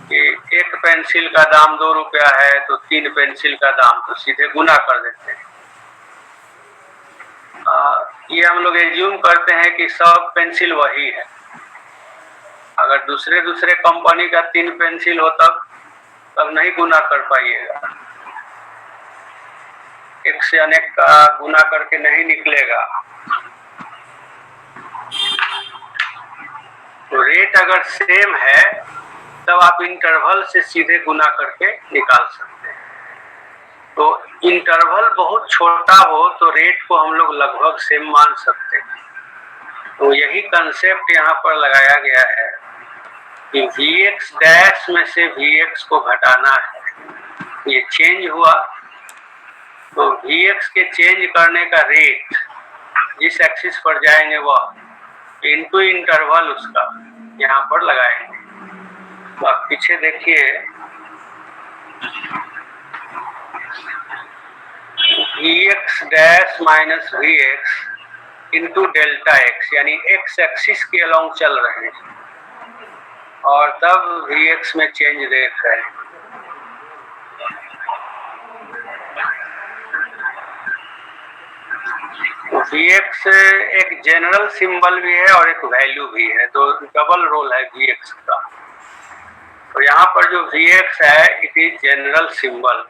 कि एक पेंसिल का दाम 2 रुपया है तो 3 पेंसिल का दाम, तो सीधे गुना कर देते हैं। ये हम लोग एज्यूम करते हैं कि सब पेंसिल वही है। अगर दूसरे दूसरे कंपनी का 3 पेंसिल हो तब नहीं गुना कर पाइएगा, एक से अनेक का गुना करके नहीं निकलेगा। तो रेट अगर सेम है तब आप इंटरवल से सीधे गुना करके निकाल सकते हैं। तो इंटरवल बहुत छोटा हो तो रेट को हम लोग लगभग सेम मान सकते हैं। तो यही कंसेप्ट यहाँ पर लगाया गया है कि Vx डैश में से Vx को घटाना है। ये चेंज हुआ तो Vx के चेंज करने का रेट जिस एक्सिस पर जाएंगे वह इनटू इंटरवल उसका यहाँ पर लगाएंगे। तो आप पीछे देखिए, Vx dash minus Vx into delta x, यानी एक्स एक्सिस के अलोंग चल रहे हैं और तब Vx में चेंज देख रहे हैं। Vx एक जनरल सिंबल भी है और एक वैल्यू भी है, तो डबल रोल है Vx का। तो यहाँ पर जो Vx है इट इज जनरल सिंबल।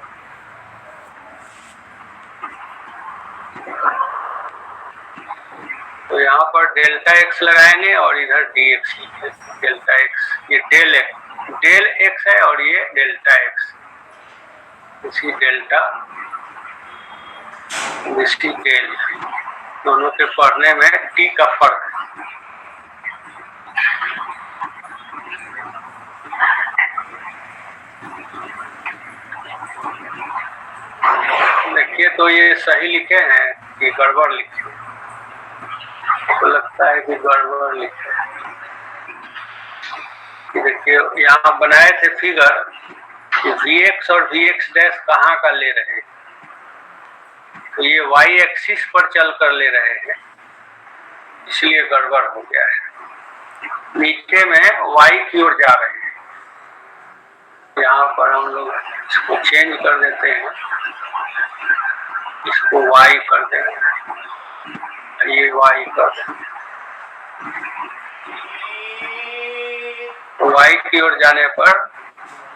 तो यहाँ पर डेल्टा एक्स लगाएंगे और इधर dx डेल्टा एक्स, ये डेल एक्स है और ये डेल्टा एक्स, इसी डेल्टा इसी डेल, दोनों के पढ़ने में टी का फर्क है। देखिए तो ये सही लिखे हैं कि गड़बड़ लिखे, तो लगता है कि गड़बड़ लिखे। देखिए यहाँ बनाए थे फिगर कि Vx और Vx डैश कहाँ का ले रहे हैं, तो ये y एक्सिस पर चल कर ले रहे हैं, इसलिए गड़बड़ हो गया है। नीचे में y की ओर जा रहे हैं। यहाँ पर हम लोग इसको चेंज कर देते हैं, इसको y कर देंगे, ये y कर देंगे। तो y की ओर जाने पर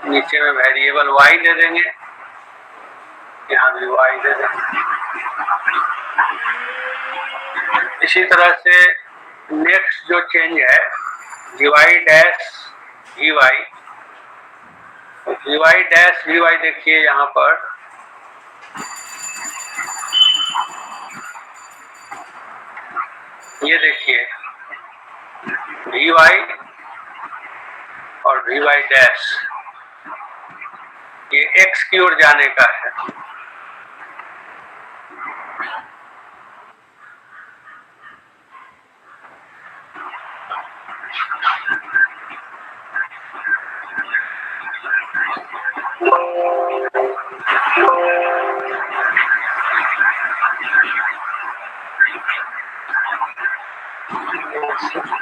नीचे में वेरिएबल y दे देंगे, यहाँ भी y दे देंगे। इसी तरह से नेक्स्ट जो चेंज है dy डैश vy, तो dy डैश vy देखिए यहाँ पर ये देखिए vy और vy डैश ये x की ओर जाने का है।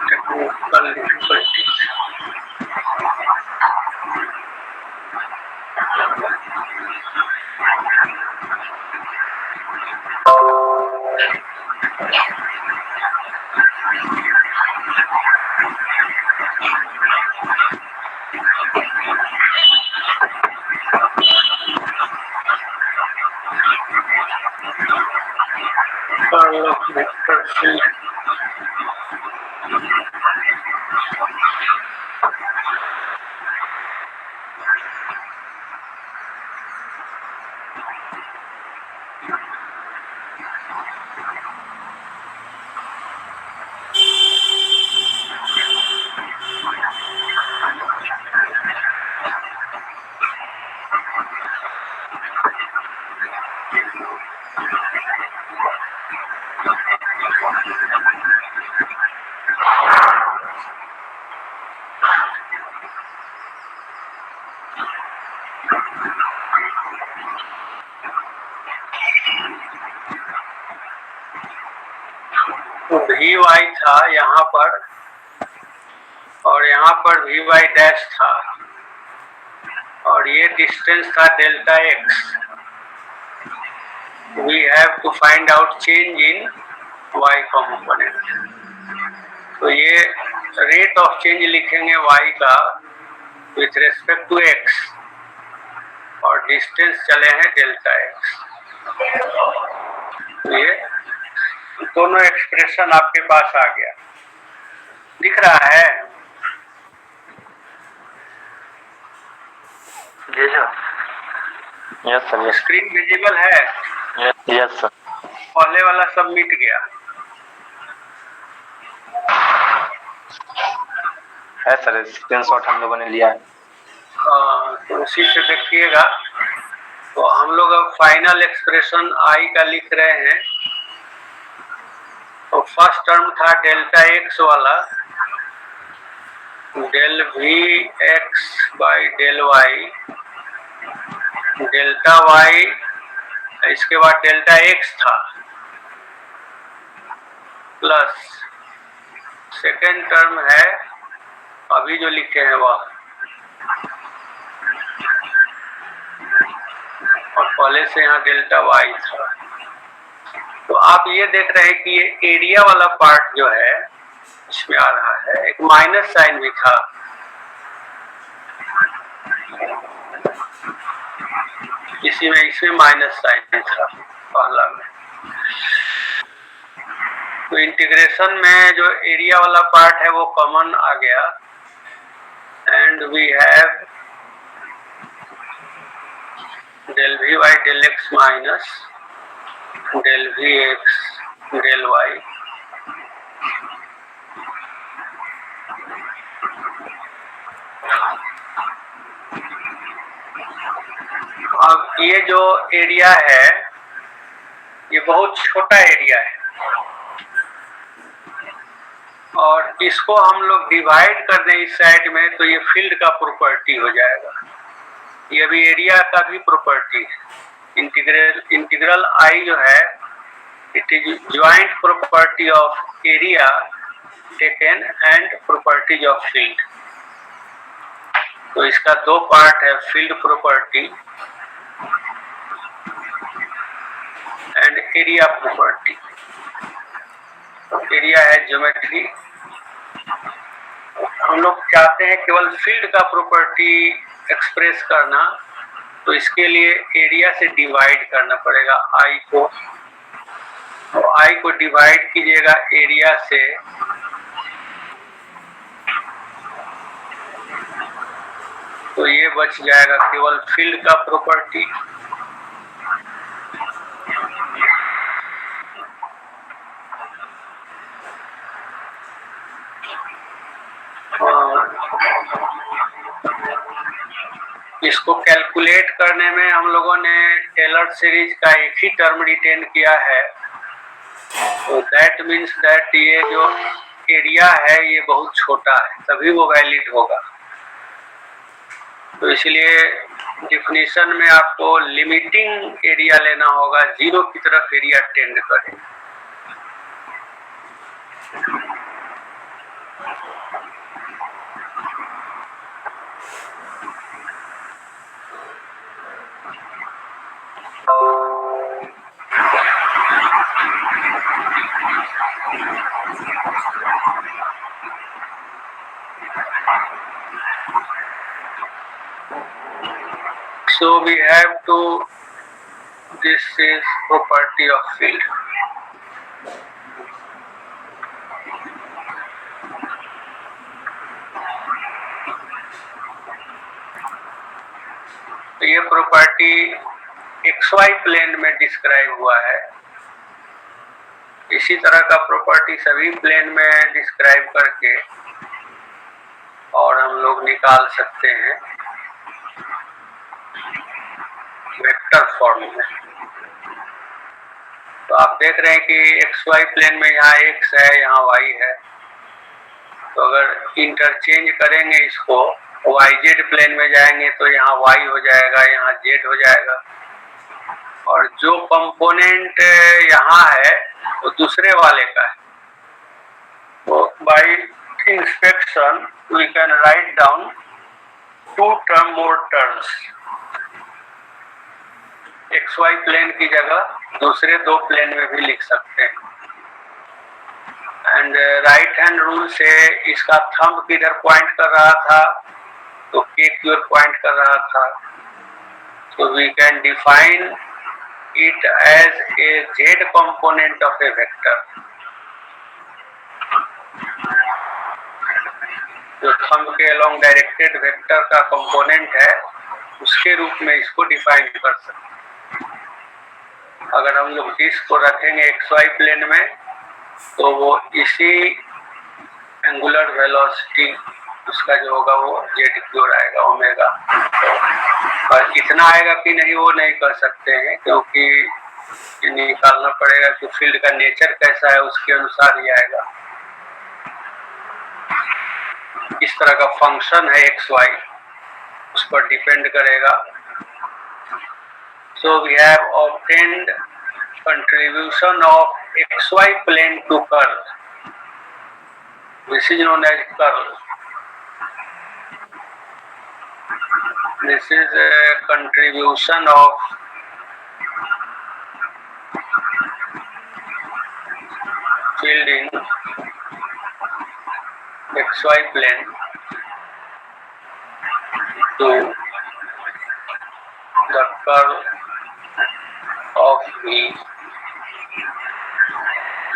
Technical difficulties. Curl of vector field, V Y था यहाँ पर, और यहाँ पर वी वाई डैश था, और ये डिस्टेंस था delta X. We have to find out change in Y component. तो ये रेट ऑफ चेंज लिखेंगे वाई का विथ रेस्पेक्ट टू एक्स, और डिस्टेंस चले हैं डेल्टा एक्स। ये दोनों एक्सप्रेशन आपके पास आ गया, दिख रहा है? जी sir. Yes sir, yes screen visible है? Yes sir. पहले वाला सब मिट गया है सर, स्क्रीनशॉट हम लोगों ने लिया है। तो उसी से देखिएगा। तो हम लोग अब फाइनल एक्सप्रेशन आई का लिख रहे हैं। तो फर्स्ट टर्म था डेल्टा एक्स वाला, del V X by del Y, delta Y, इसके बाद डेल्टा एक्स था, प्लस सेकेंड टर्म है अभी जो लिखे हैं वह, और पहले से यहाँ डेल्टा वाई था। तो आप ये देख रहे हैं कि ये एरिया वाला पार्ट जो है इसमें आ रहा है, एक माइनस साइन भी था, इसमें माइनस साइन था पहला में। तो इंटीग्रेशन में जो एरिया वाला पार्ट है वो कॉमन आ गया, and we have del V Y del X minus del V X del Y. अब ये जो एरिया है ये बहुत छोटा एरिया है, और इसको हम लोग डिवाइड कर दें इस साइड में तो ये फील्ड का प्रॉपर्टी हो जाएगा। ये भी एरिया का भी प्रॉपर्टी है। इंटीग्रल आई जो है it is joint property of area taken and properties of field. तो इसका दो पार्ट है, field property and area property. Area है ज्योमेट्री, हम लोग चाहते हैं केवल फील्ड का प्रॉपर्टी एक्सप्रेस करना, तो इसके लिए एरिया से डिवाइड करना पड़ेगा आई को। तो आई को डिवाइड कीजिएगा एरिया से, तो ये बच जाएगा केवल फील्ड का प्रॉपर्टी। इसको कैलकुलेट करने में हम लोगों ने टेलर सीरीज का एक ही टर्म रिटेन किया है, तो दैट मीन्स दैट ये जो एरिया है ये बहुत छोटा है, तभी वो वैलिड होगा। तो इसलिए डिफिनीशन में आपको लिमिटिंग एरिया लेना होगा, जीरो की तरफ एरिया टेंड करे। So we have to, this is property of field. ये प्रॉपर्टी XY प्लेन में डिस्क्राइब हुआ है, इसी तरह का प्रॉपर्टी सभी प्लेन में डिस्क्राइब करके और हम लोग निकाल सकते हैं वेक्टर फॉर्म में। तो आप देख रहे हैं कि XY प्लेन में यहाँ X है, यहाँ Y है, तो अगर इंटरचेंज करेंगे इसको YZ प्लेन में जाएंगे तो यहाँ Y हो जाएगा, यहाँ Z हो जाएगा, और जो कंपोनेंट यहाँ है वो दूसरे वाले का है, So by inspection we can write down more terms. XY plane की जगह दूसरे दो प्लेन में भी लिख सकते हैं। एंड राइट हैंड रूल से इसका थंब किधर पॉइंट कर रहा था, तो के की ओर पॉइंट कर रहा था। So we can define it as a z component of a vector. जो थंब के अलोंग डायरेक्टेड वेक्टर का कंपोनेंट है उसके रूप में इसको डिफाइन कर सकते हैं। अगर हम लोग डिस्क को रखेंगे XY प्लेन में तो वो इसी एंगुलर वेलोसिटी उसका जो होगा वो जेड की ओर आएगा, ओमेगा। और इतना आएगा कि नहीं वो नहीं कर सकते हैं, क्योंकि निकालना पड़ेगा कि फील्ड का नेचर कैसा है, उसके अनुसार ही आएगा। इस तरह का फंक्शन है XY, उस पर डिपेंड करेगा। So we have obtained contribution of XY plane to curl. This is known as curl. This is a contribution of field in XY plane to the curl of V.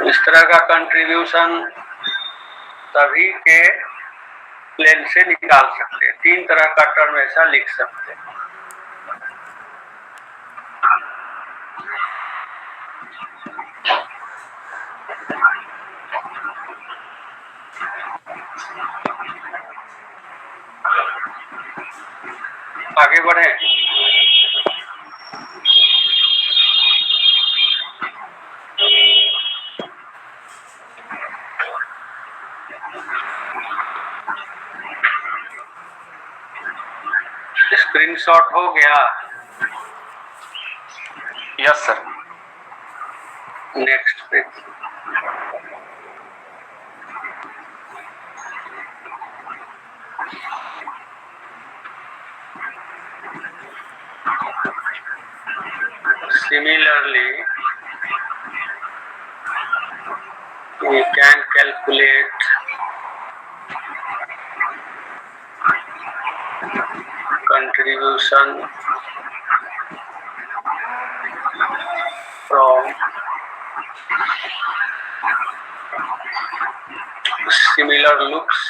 इस तरह का contribution सभी के plane से निकाल सकते हैं। तीन तरह का टर्म ऐसा लिख सकते हैं। आगे बढ़े। स्क्रीनशॉट हो गया? Yes sir. Next page. Similarly, we can calculate contribution from similar loops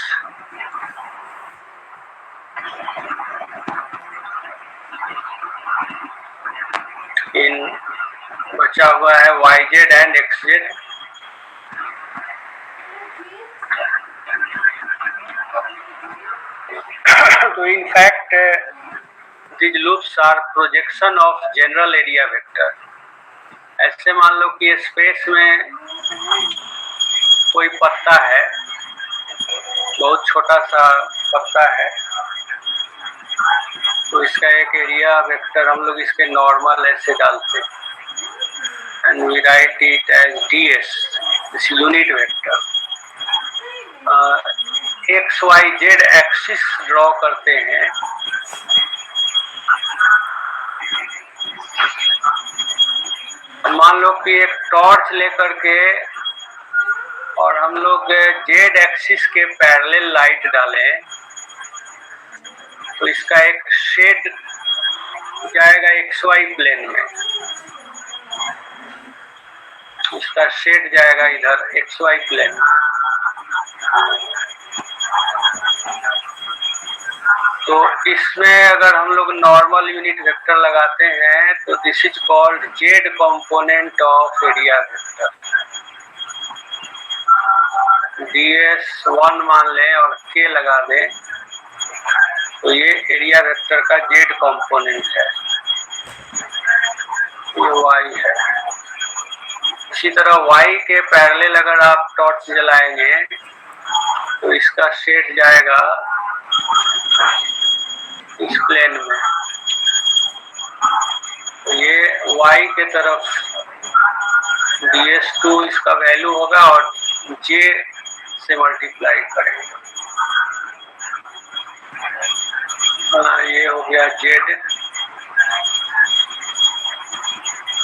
in बचा हुआ है YZ and XZ। तो in fact these loops are projection of general area vector। ऐसे मान लो कि स्पेस में कोई पत्ता है, बहुत छोटा सा पत्ता है, तो इसका एक एरिया वेक्टर हम लोग इसके नॉर्मल ऐसे डालते हैं and we write it as ds, this unit vector. XYZ axis draw करते हैं। मान लो कि एक टॉर्च लेकर के और हम लोग Z एक्सिस के पैरेलल लाइट डालें तो इसका एक शेड जाएगा XY प्लेन में, इसका शेड जाएगा इधर XY प्लेन में। तो इसमें अगर हम लोग नॉर्मल यूनिट वेक्टर लगाते हैं तो this is called Z component of area vector. DS1 मान लें और K लगा दें तो ये एरिया वेक्टर का Z कंपोनेंट है, ये Y है। इसी तरह Y के पैरेलल अगर आप टॉर्च जलाएंगे तो इसका शेड जाएगा इस प्लेन में, तो ये Y के तरफ DS2 इसका वैल्यू होगा और J से मल्टीप्लाई करेंगे। ये हो गया z।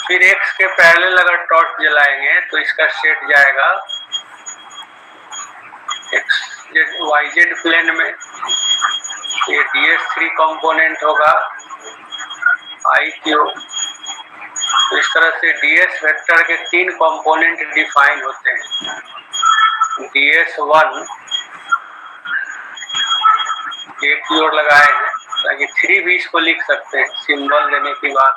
फिर x के पैरेलल अगर टॉर्च जलाएंगे तो इसका सेट जाएगा YZ प्लेन में। ये DS3 कंपोनेंट होगा IQ। तो इस तरह से DS वेक्टर के 3 कंपोनेंट डिफाइन होते हैं। DS1 एक की ओर लगाए हैं ताकि 3 भी इसको लिख सकते हैं सिंबल देने की बात।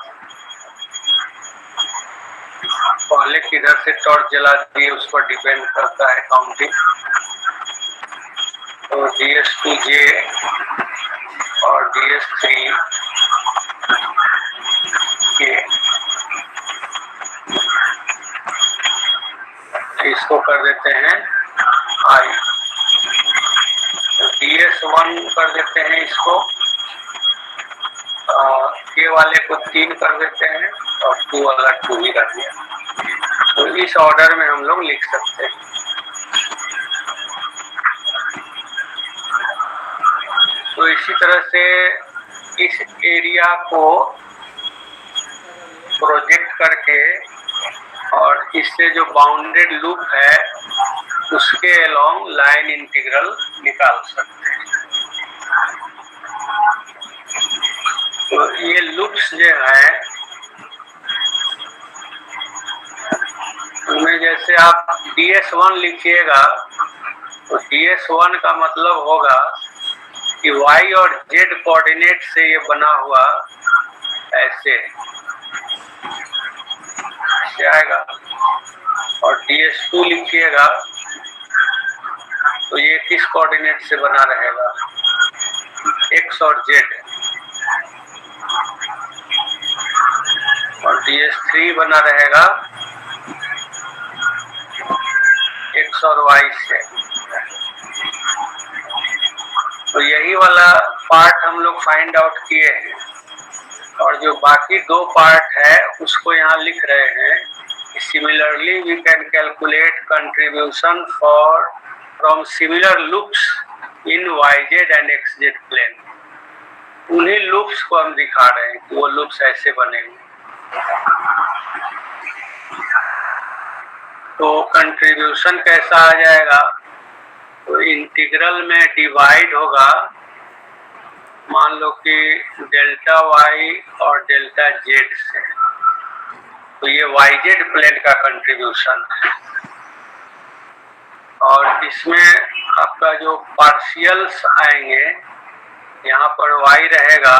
पहले किधर से टॉर्च जला दिए उस पर डिपेंड करता है काउंटिंग। तो DS2J और DS3K इसको कर देते हैं I। तो DS1 कर देते हैं इसको, K वाले को 3 कर देते हैं और 2 वाला 2 ही रख दिया। तो इस ऑर्डर में हम लोग लिख सकते हैं। तो इसी तरह से इस एरिया को प्रोजेक्ट करके और इससे जो बाउंडेड लूप है उसके अलोंग लाइन इंटीग्रल निकाल सकते हैं। तो ये लूप्स जो है उनमें जैसे आप DS1 लिखिएगा तो DS1 का मतलब होगा कि Y और Z कोऑर्डिनेट से ये बना हुआ ऐसे आएगा। और DS2 लिखिएगा तो ये किस कोऑर्डिनेट से बना रहेगा, X और Z। और DS3 बना रहेगा X और Y से। तो यही वाला पार्ट हम लोग फाइंड आउट किए हैं और जो बाकी 2 पार्ट है उसको यहाँ लिख रहे हैं। Similarly we can calculate contribution from similar loops in YZ and XZ plane. उन्हीं लूप्स को हम दिखा रहे हैं कि वो लूप्स ऐसे बनेंगे। तो कंट्रीब्यूशन कैसा आ जाएगा, तो इंटीग्रल में डिवाइड होगा, मान लो कि डेल्टा Y और डेल्टा Z से। तो ये YZ प्लेन का कंट्रीब्यूशन है और इसमें आपका जो पार्शियल्स आएंगे यहाँ पर Y रहेगा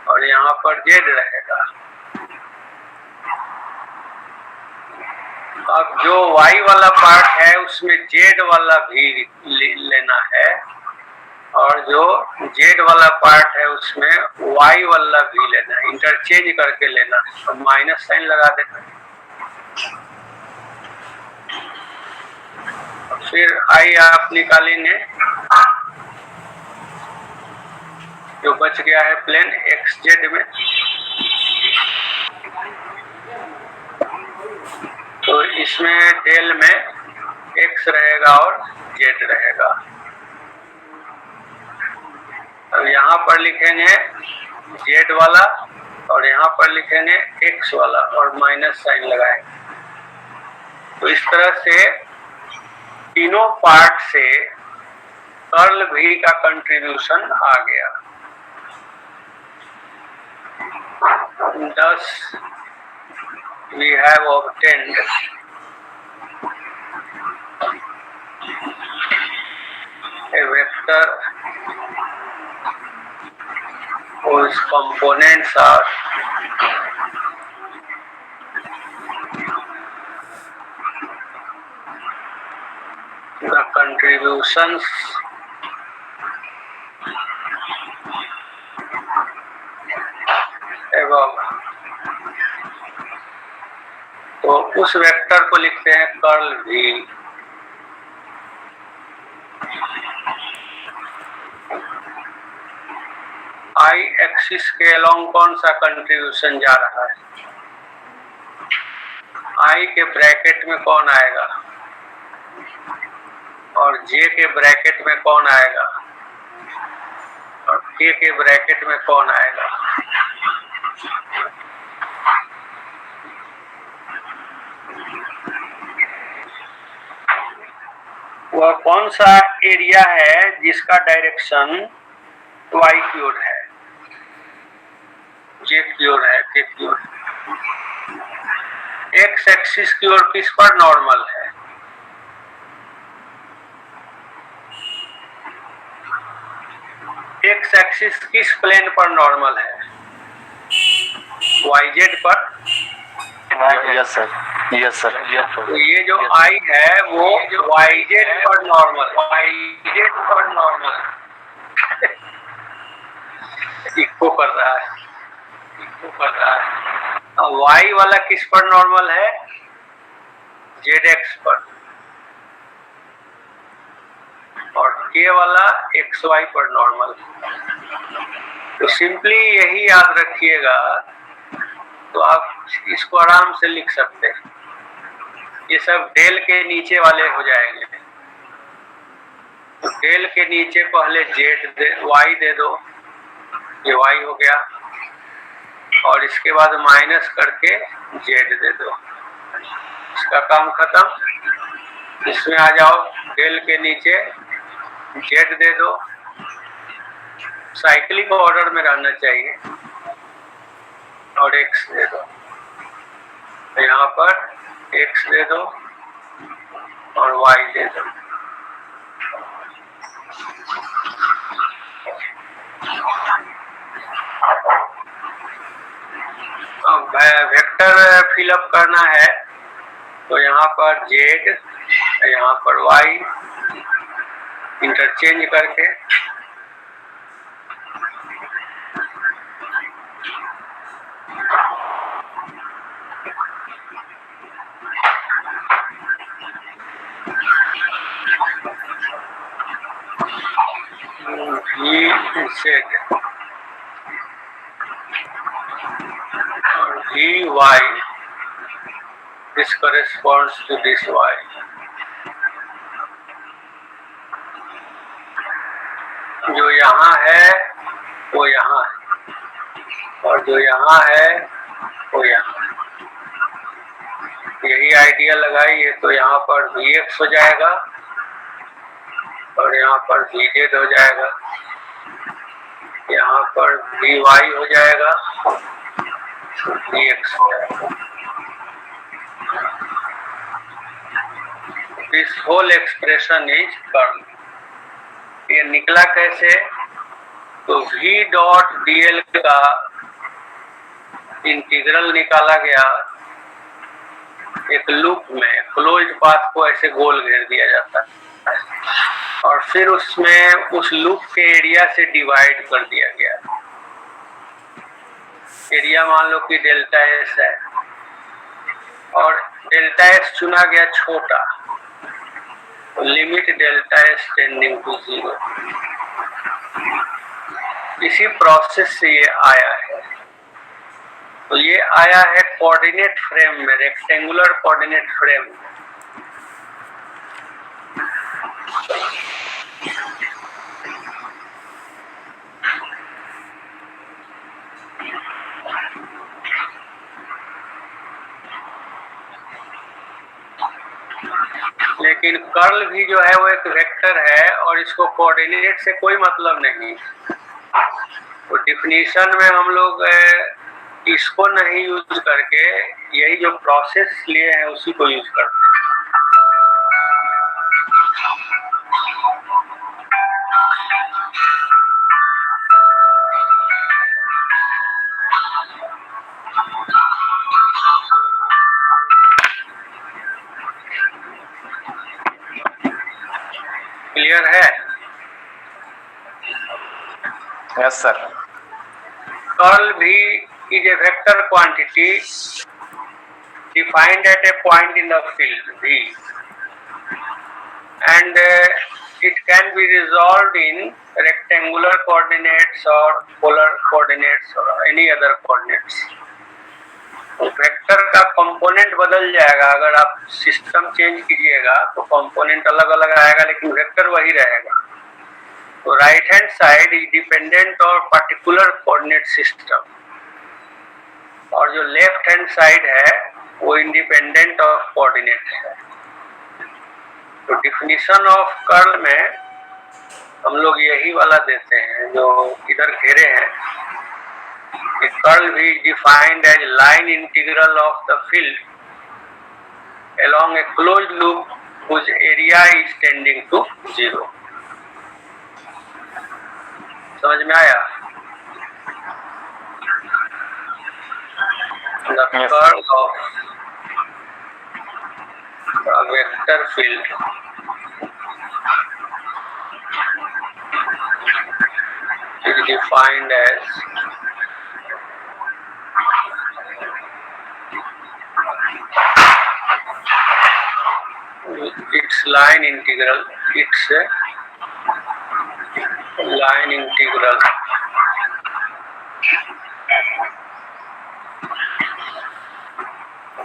और यहाँ पर Z रहेगा। अब जो Y वाला पार्ट है उसमें Z वाला भी लेना है और जो Z वाला पार्ट है उसमें Y वाला भी लेना है, इंटरचेंज करके लेना है। तो माइनस साइन लगा देना है। फिर I आप निकालेंगे, जो बच गया है प्लेन XZ में। तो इसमें डेल में X रहेगा और Z रहेगा। अब यहाँ पर लिखेंगे Z वाला और यहाँ पर लिखेंगे X वाला और माइनस साइन लगाएंगे। तो इस तरह से तीनों पार्ट से कर्ल V का कंट्रीब्यूशन आ गया। 10 we have obtained a vector whose components are the contributions above। तो उस वेक्टर को लिखते हैं कर्ल V। I एक्सिस के अलोंग कौन सा कंट्रीब्यूशन जा रहा है, I के ब्रैकेट में कौन आएगा और जे के ब्रैकेट में कौन आएगा और के ब्रैकेट में कौन आएगा। वह कौन सा एरिया है जिसका डायरेक्शन वाई की ओर है, जे की ओर है, के की ओर। एक्स एक्सिस की ओर किस पर नॉर्मल है? एक्स एक्सिस किस प्लेन पर नॉर्मल है? वाई जेड पर। Yes sir, yes sir, yes तो सर। ये जो आई है वो वाई जेड पर नॉर्मल, वाई जेड पर नॉर्मल इको कर रहा है, इको कर रहा है। वाई वाला किस पर नॉर्मल है? जेड एक्स पर। और के वाला एक्स वाई पर नॉर्मल। तो सिंपली यही याद रखिएगा, तो आप इसको आराम से लिख सकते हैं। ये सब डेल के नीचे वाले हो जाएंगे। तो डेल के नीचे पहले जेड वाई दे दो, ये वाई हो गया, और इसके बाद माइनस करके जेड दे दो, इसका काम खत्म। इसमें आ जाओ, डेल के नीचे जेड दे दो, साइक्लिक ऑर्डर में रहना चाहिए, और एक्स दे दो। तो यहाँ पर एक्स दे दो और वाई दे दो। अब वेक्टर फिलअप करना है, तो यहाँ पर जेड, यहाँ पर वाई, इंटरचेंज करके वी जेड और V Y, this corresponds to this Y. जो यहाँ है वो यहाँ है, और जो यहाँ है वो यहाँ है। यही आइडिया लगाइए, तो यहाँ पर वी एक्स हो जाएगा और यहाँ पर वी जेड हो जाएगा, यहाँ पर वी वाई हो जाएगा, वी एक्स हो जाएगा। This whole expression is curl. ये निकला कैसे? तो v डॉट dl का इंटीग्रल निकाला गया, एक लूप में क्लोज्ड पाथ को ऐसे गोल घेर दिया जाता है, और फिर उसमें उस लूप के एरिया से डिवाइड कर दिया गया। एरिया मान लो कि डेल्टा एस है, और डेल्टा एस चुना गया छोटा, तो limit delta S tending to 0। इसी प्रोसेस से ये आया है। तो ये आया है कोऑर्डिनेट फ्रेम में, रेक्टेंगुलर कोऑर्डिनेट फ्रेम में। लेकिन कर्ल भी जो है वो एक वेक्टर है, और इसको कोऑर्डिनेट से कोई मतलब नहीं। तो डिफिनीशन में हम लोग इसको नहीं यूज करके यही जो प्रोसेस लिए हैं उसी को यूज करते हैं। क्लियर है? Yes sir. कर्ल भी is a vector quantity defined at a point in the field V, and it can be resolved in rectangular coordinates or polar coordinates or any other coordinates. Vector का component बदल जाएगा। अगर आप system change कीजिएगा तो component अलग अलग आएगा, लेकिन वेक्टर वही रहेगा। तो right hand side is dependent और पर्टिकुलर कोऑर्डिनेट सिस्टम, और जो लेफ्ट हैंड साइड है वो इंडिपेंडेंट ऑफ कोऑर्डिनेट है। तो डिफिनीशन ऑफ कर्ल में हम लोग यही वाला देते हैं जो इधर घेरे हैं। कर्ल भी defined as line integral of the field along a closed loop whose area is tending to 0। समझ में आया? The curl of a vector field is defined as its line integral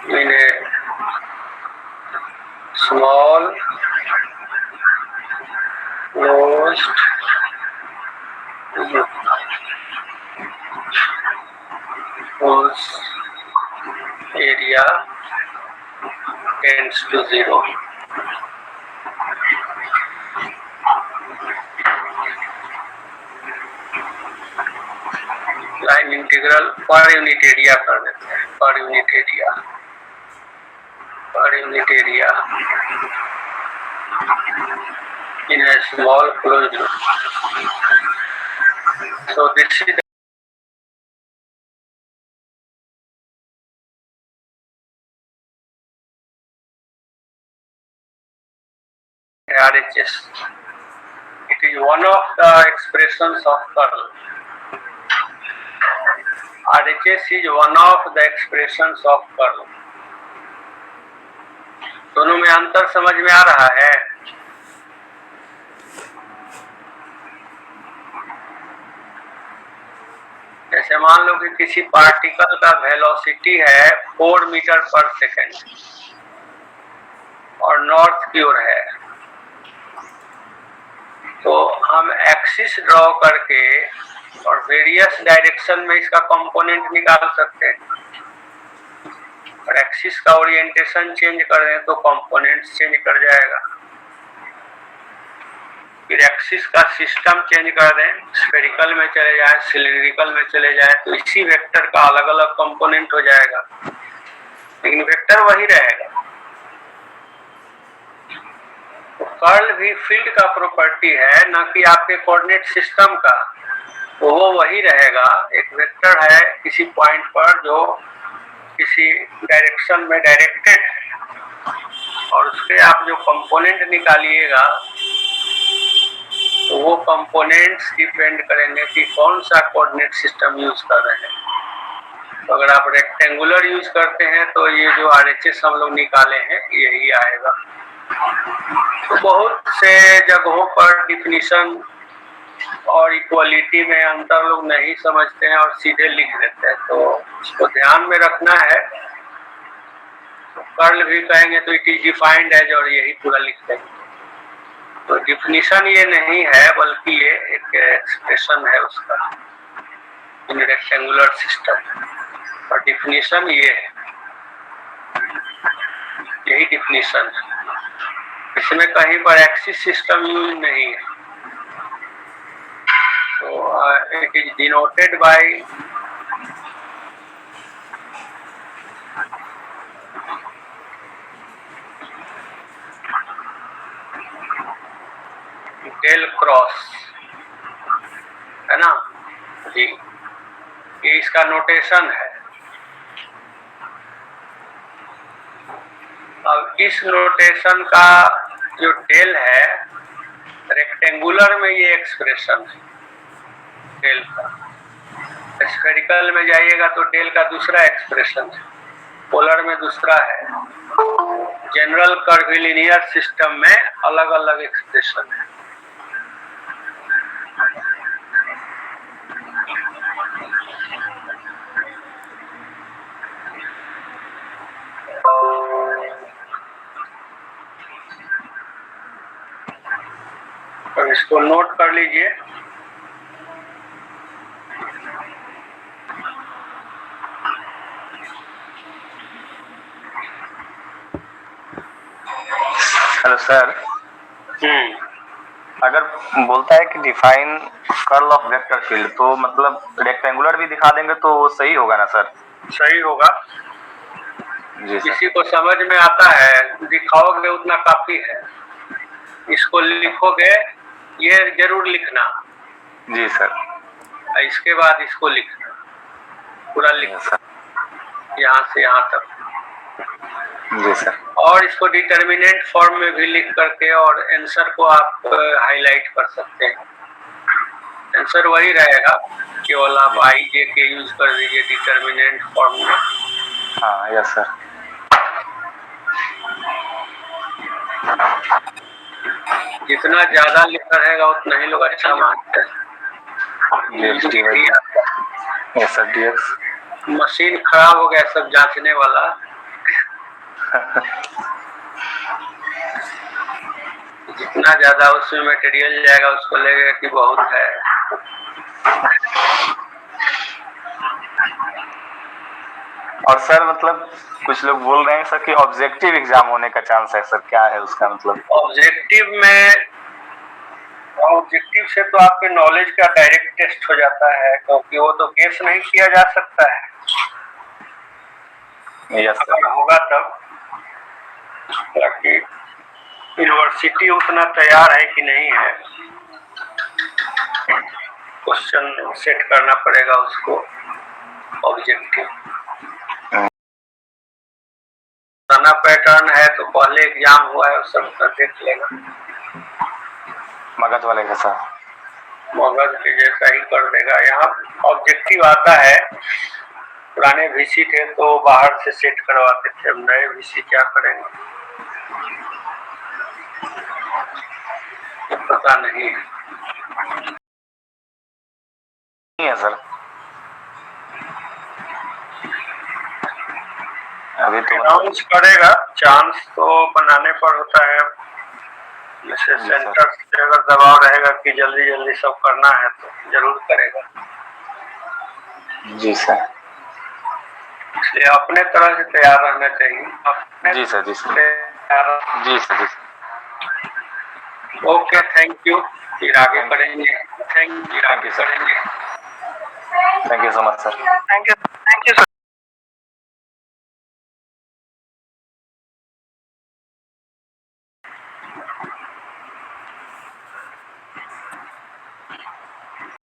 in a small closed loop whose area tends to 0। Line integral per unit area कर देते हैं। Per unit area in a small closed loop। So this is RHS. It is one of the expressions of curl। RHS is one of the expressions of curl। दोनों में अंतर समझ में आ रहा है? जैसे मान लो कि किसी पार्टिकल का वेलोसिटी है 4 मीटर पर सेकेंड और नॉर्थ की ओर है, तो हम एक्सिस ड्रॉ करके और वेरियस डायरेक्शन में इसका कंपोनेंट निकाल सकते हैं। और एक्सिस का ओरिएंटेशन चेंज कर दें तो कंपोनेंट चेंज कर जाएगा। फिर एक्सिस का सिस्टम चेंज कर दें, स्फेरिकल में चले जाए, सिलिंड्रिकल में चले जाए, तो इसी वेक्टर का अलग अलग कंपोनेंट हो जाएगा, लेकिन वेक्टर वही रहेगा। तो कर्ल भी फील्ड का प्रॉपर्टी है, न कि आपके कोऑर्डिनेट सिस्टम का। तो वो वही रहेगा। एक वेक्टर है किसी पॉइंट पर जो किसी डायरेक्शन में डायरेक्टेड है, और उसके आप जो कंपोनेंट निकालिएगा तो वो कंपोनेंट्स डिपेंड करेंगे कि कौन सा कोऑर्डिनेट सिस्टम यूज कर रहे हैं। तो अगर आप रेक्टेंगुलर यूज करते हैं तो ये जो RHS हम लोग निकाले हैं यही आएगा। तो बहुत से जगहों पर डिफिनीशन और इक्वलिटी में अंतर लोग नहीं समझते हैं और सीधे लिख देते हैं, तो उसको ध्यान में रखना है। तो कर्ल भी कहेंगे तो इट इज डिफाइंड एज, और यही पूरा लिख देंगे। तो डिफिनीशन ये नहीं है, बल्कि ये एक एक्सप्रेशन है उसका इन रेक्टेंगुलर सिस्टम। और डिफिनीशन ये है, यही डिफिनीशन है। इसमें कहीं पर एक्सिस सिस्टम यूज नहीं है। तो it is denoted by del cross, है ना जी, ये इसका नोटेशन है। अब इस नोटेशन का जो डेल है, रेक्टेंगुलर में ये एक्सप्रेशन है डेल का। स्फेरिकल में जाइएगा तो डेल का दूसरा एक्सप्रेशन है, पोलर में दूसरा है, जनरल कर्विलिनियर सिस्टम में अलग अलग एक्सप्रेशन है। इसको नोट कर लीजिए। हेलो सर, अगर बोलता है कि define curl of vector field, तो मतलब रेक्टेंगुलर भी दिखा देंगे तो वो सही होगा ना सर? सही होगा। जी सर। किसी को समझ में आता है, दिखाओगे उतना काफी है। इसको लिखोगे, ये जरूर लिखना। जी सर। इसके बाद इसको लिखना, पूरा लिख सर। यहाँ से यहाँ तक। जी सर। और इसको डिटर्मिनेंट फॉर्म में भी लिख करके और आंसर को आप हाईलाइट कर सकते हैं। आंसर वही रहेगा, केवल आप आई जे के यूज कर दीजिए डिटर्मिनेंट फॉर्म में। हाँ, यस सर। जितना ज्यादा लिखा रहेगा उतना ही लोग अच्छा मानते हैं। Yes sir, dx. मशीन खराब हो गया सब जांचने वाला। जितना ज्यादा उसमें मटेरियल जाएगा उसको लगेगा कि बहुत है। और सर मतलब कुछ लोग बोल रहे हैं सर कि ऑब्जेक्टिव एग्जाम होने का चांस है सर, क्या है उसका मतलब? ऑब्जेक्टिव से तो आपके नॉलेज का डायरेक्ट टेस्ट हो जाता है, क्योंकि वो तो गेस नहीं किया जा सकता है। Yes sir. अगर होगा तब, ताकि यूनिवर्सिटी उतना तैयार है कि नहीं है, क्वेश्चन सेट करना पड़ेगा उसको ऑब्जेक्टिव। पुराना पैटर्न है तो पहले एग्जाम हुआ है, सब देख लेगा। मगध वाले का सर, मगध के जैसा ही कर देगा। यहाँ ऑब्जेक्टिव आता है, पुराने वीसी थे तो बाहर से सेट करवाते थे, अब नए वीसी क्या करेंगे पता नहीं है सर। अभी तो अनाउंस करेगा, चांस तो बनाने पर होता है। जैसे सेंटर से अगर दबाव रहेगा कि जल्दी जल्दी सब करना है तो जरूर करेगा। जी सर। इसलिए अपने तरह से तैयार रहना चाहिए। जी सर। जी सर। जी सर। Okay, thank you. फिर आगे करेंगे। Thank you sir. Thank you so much sir. Thank you.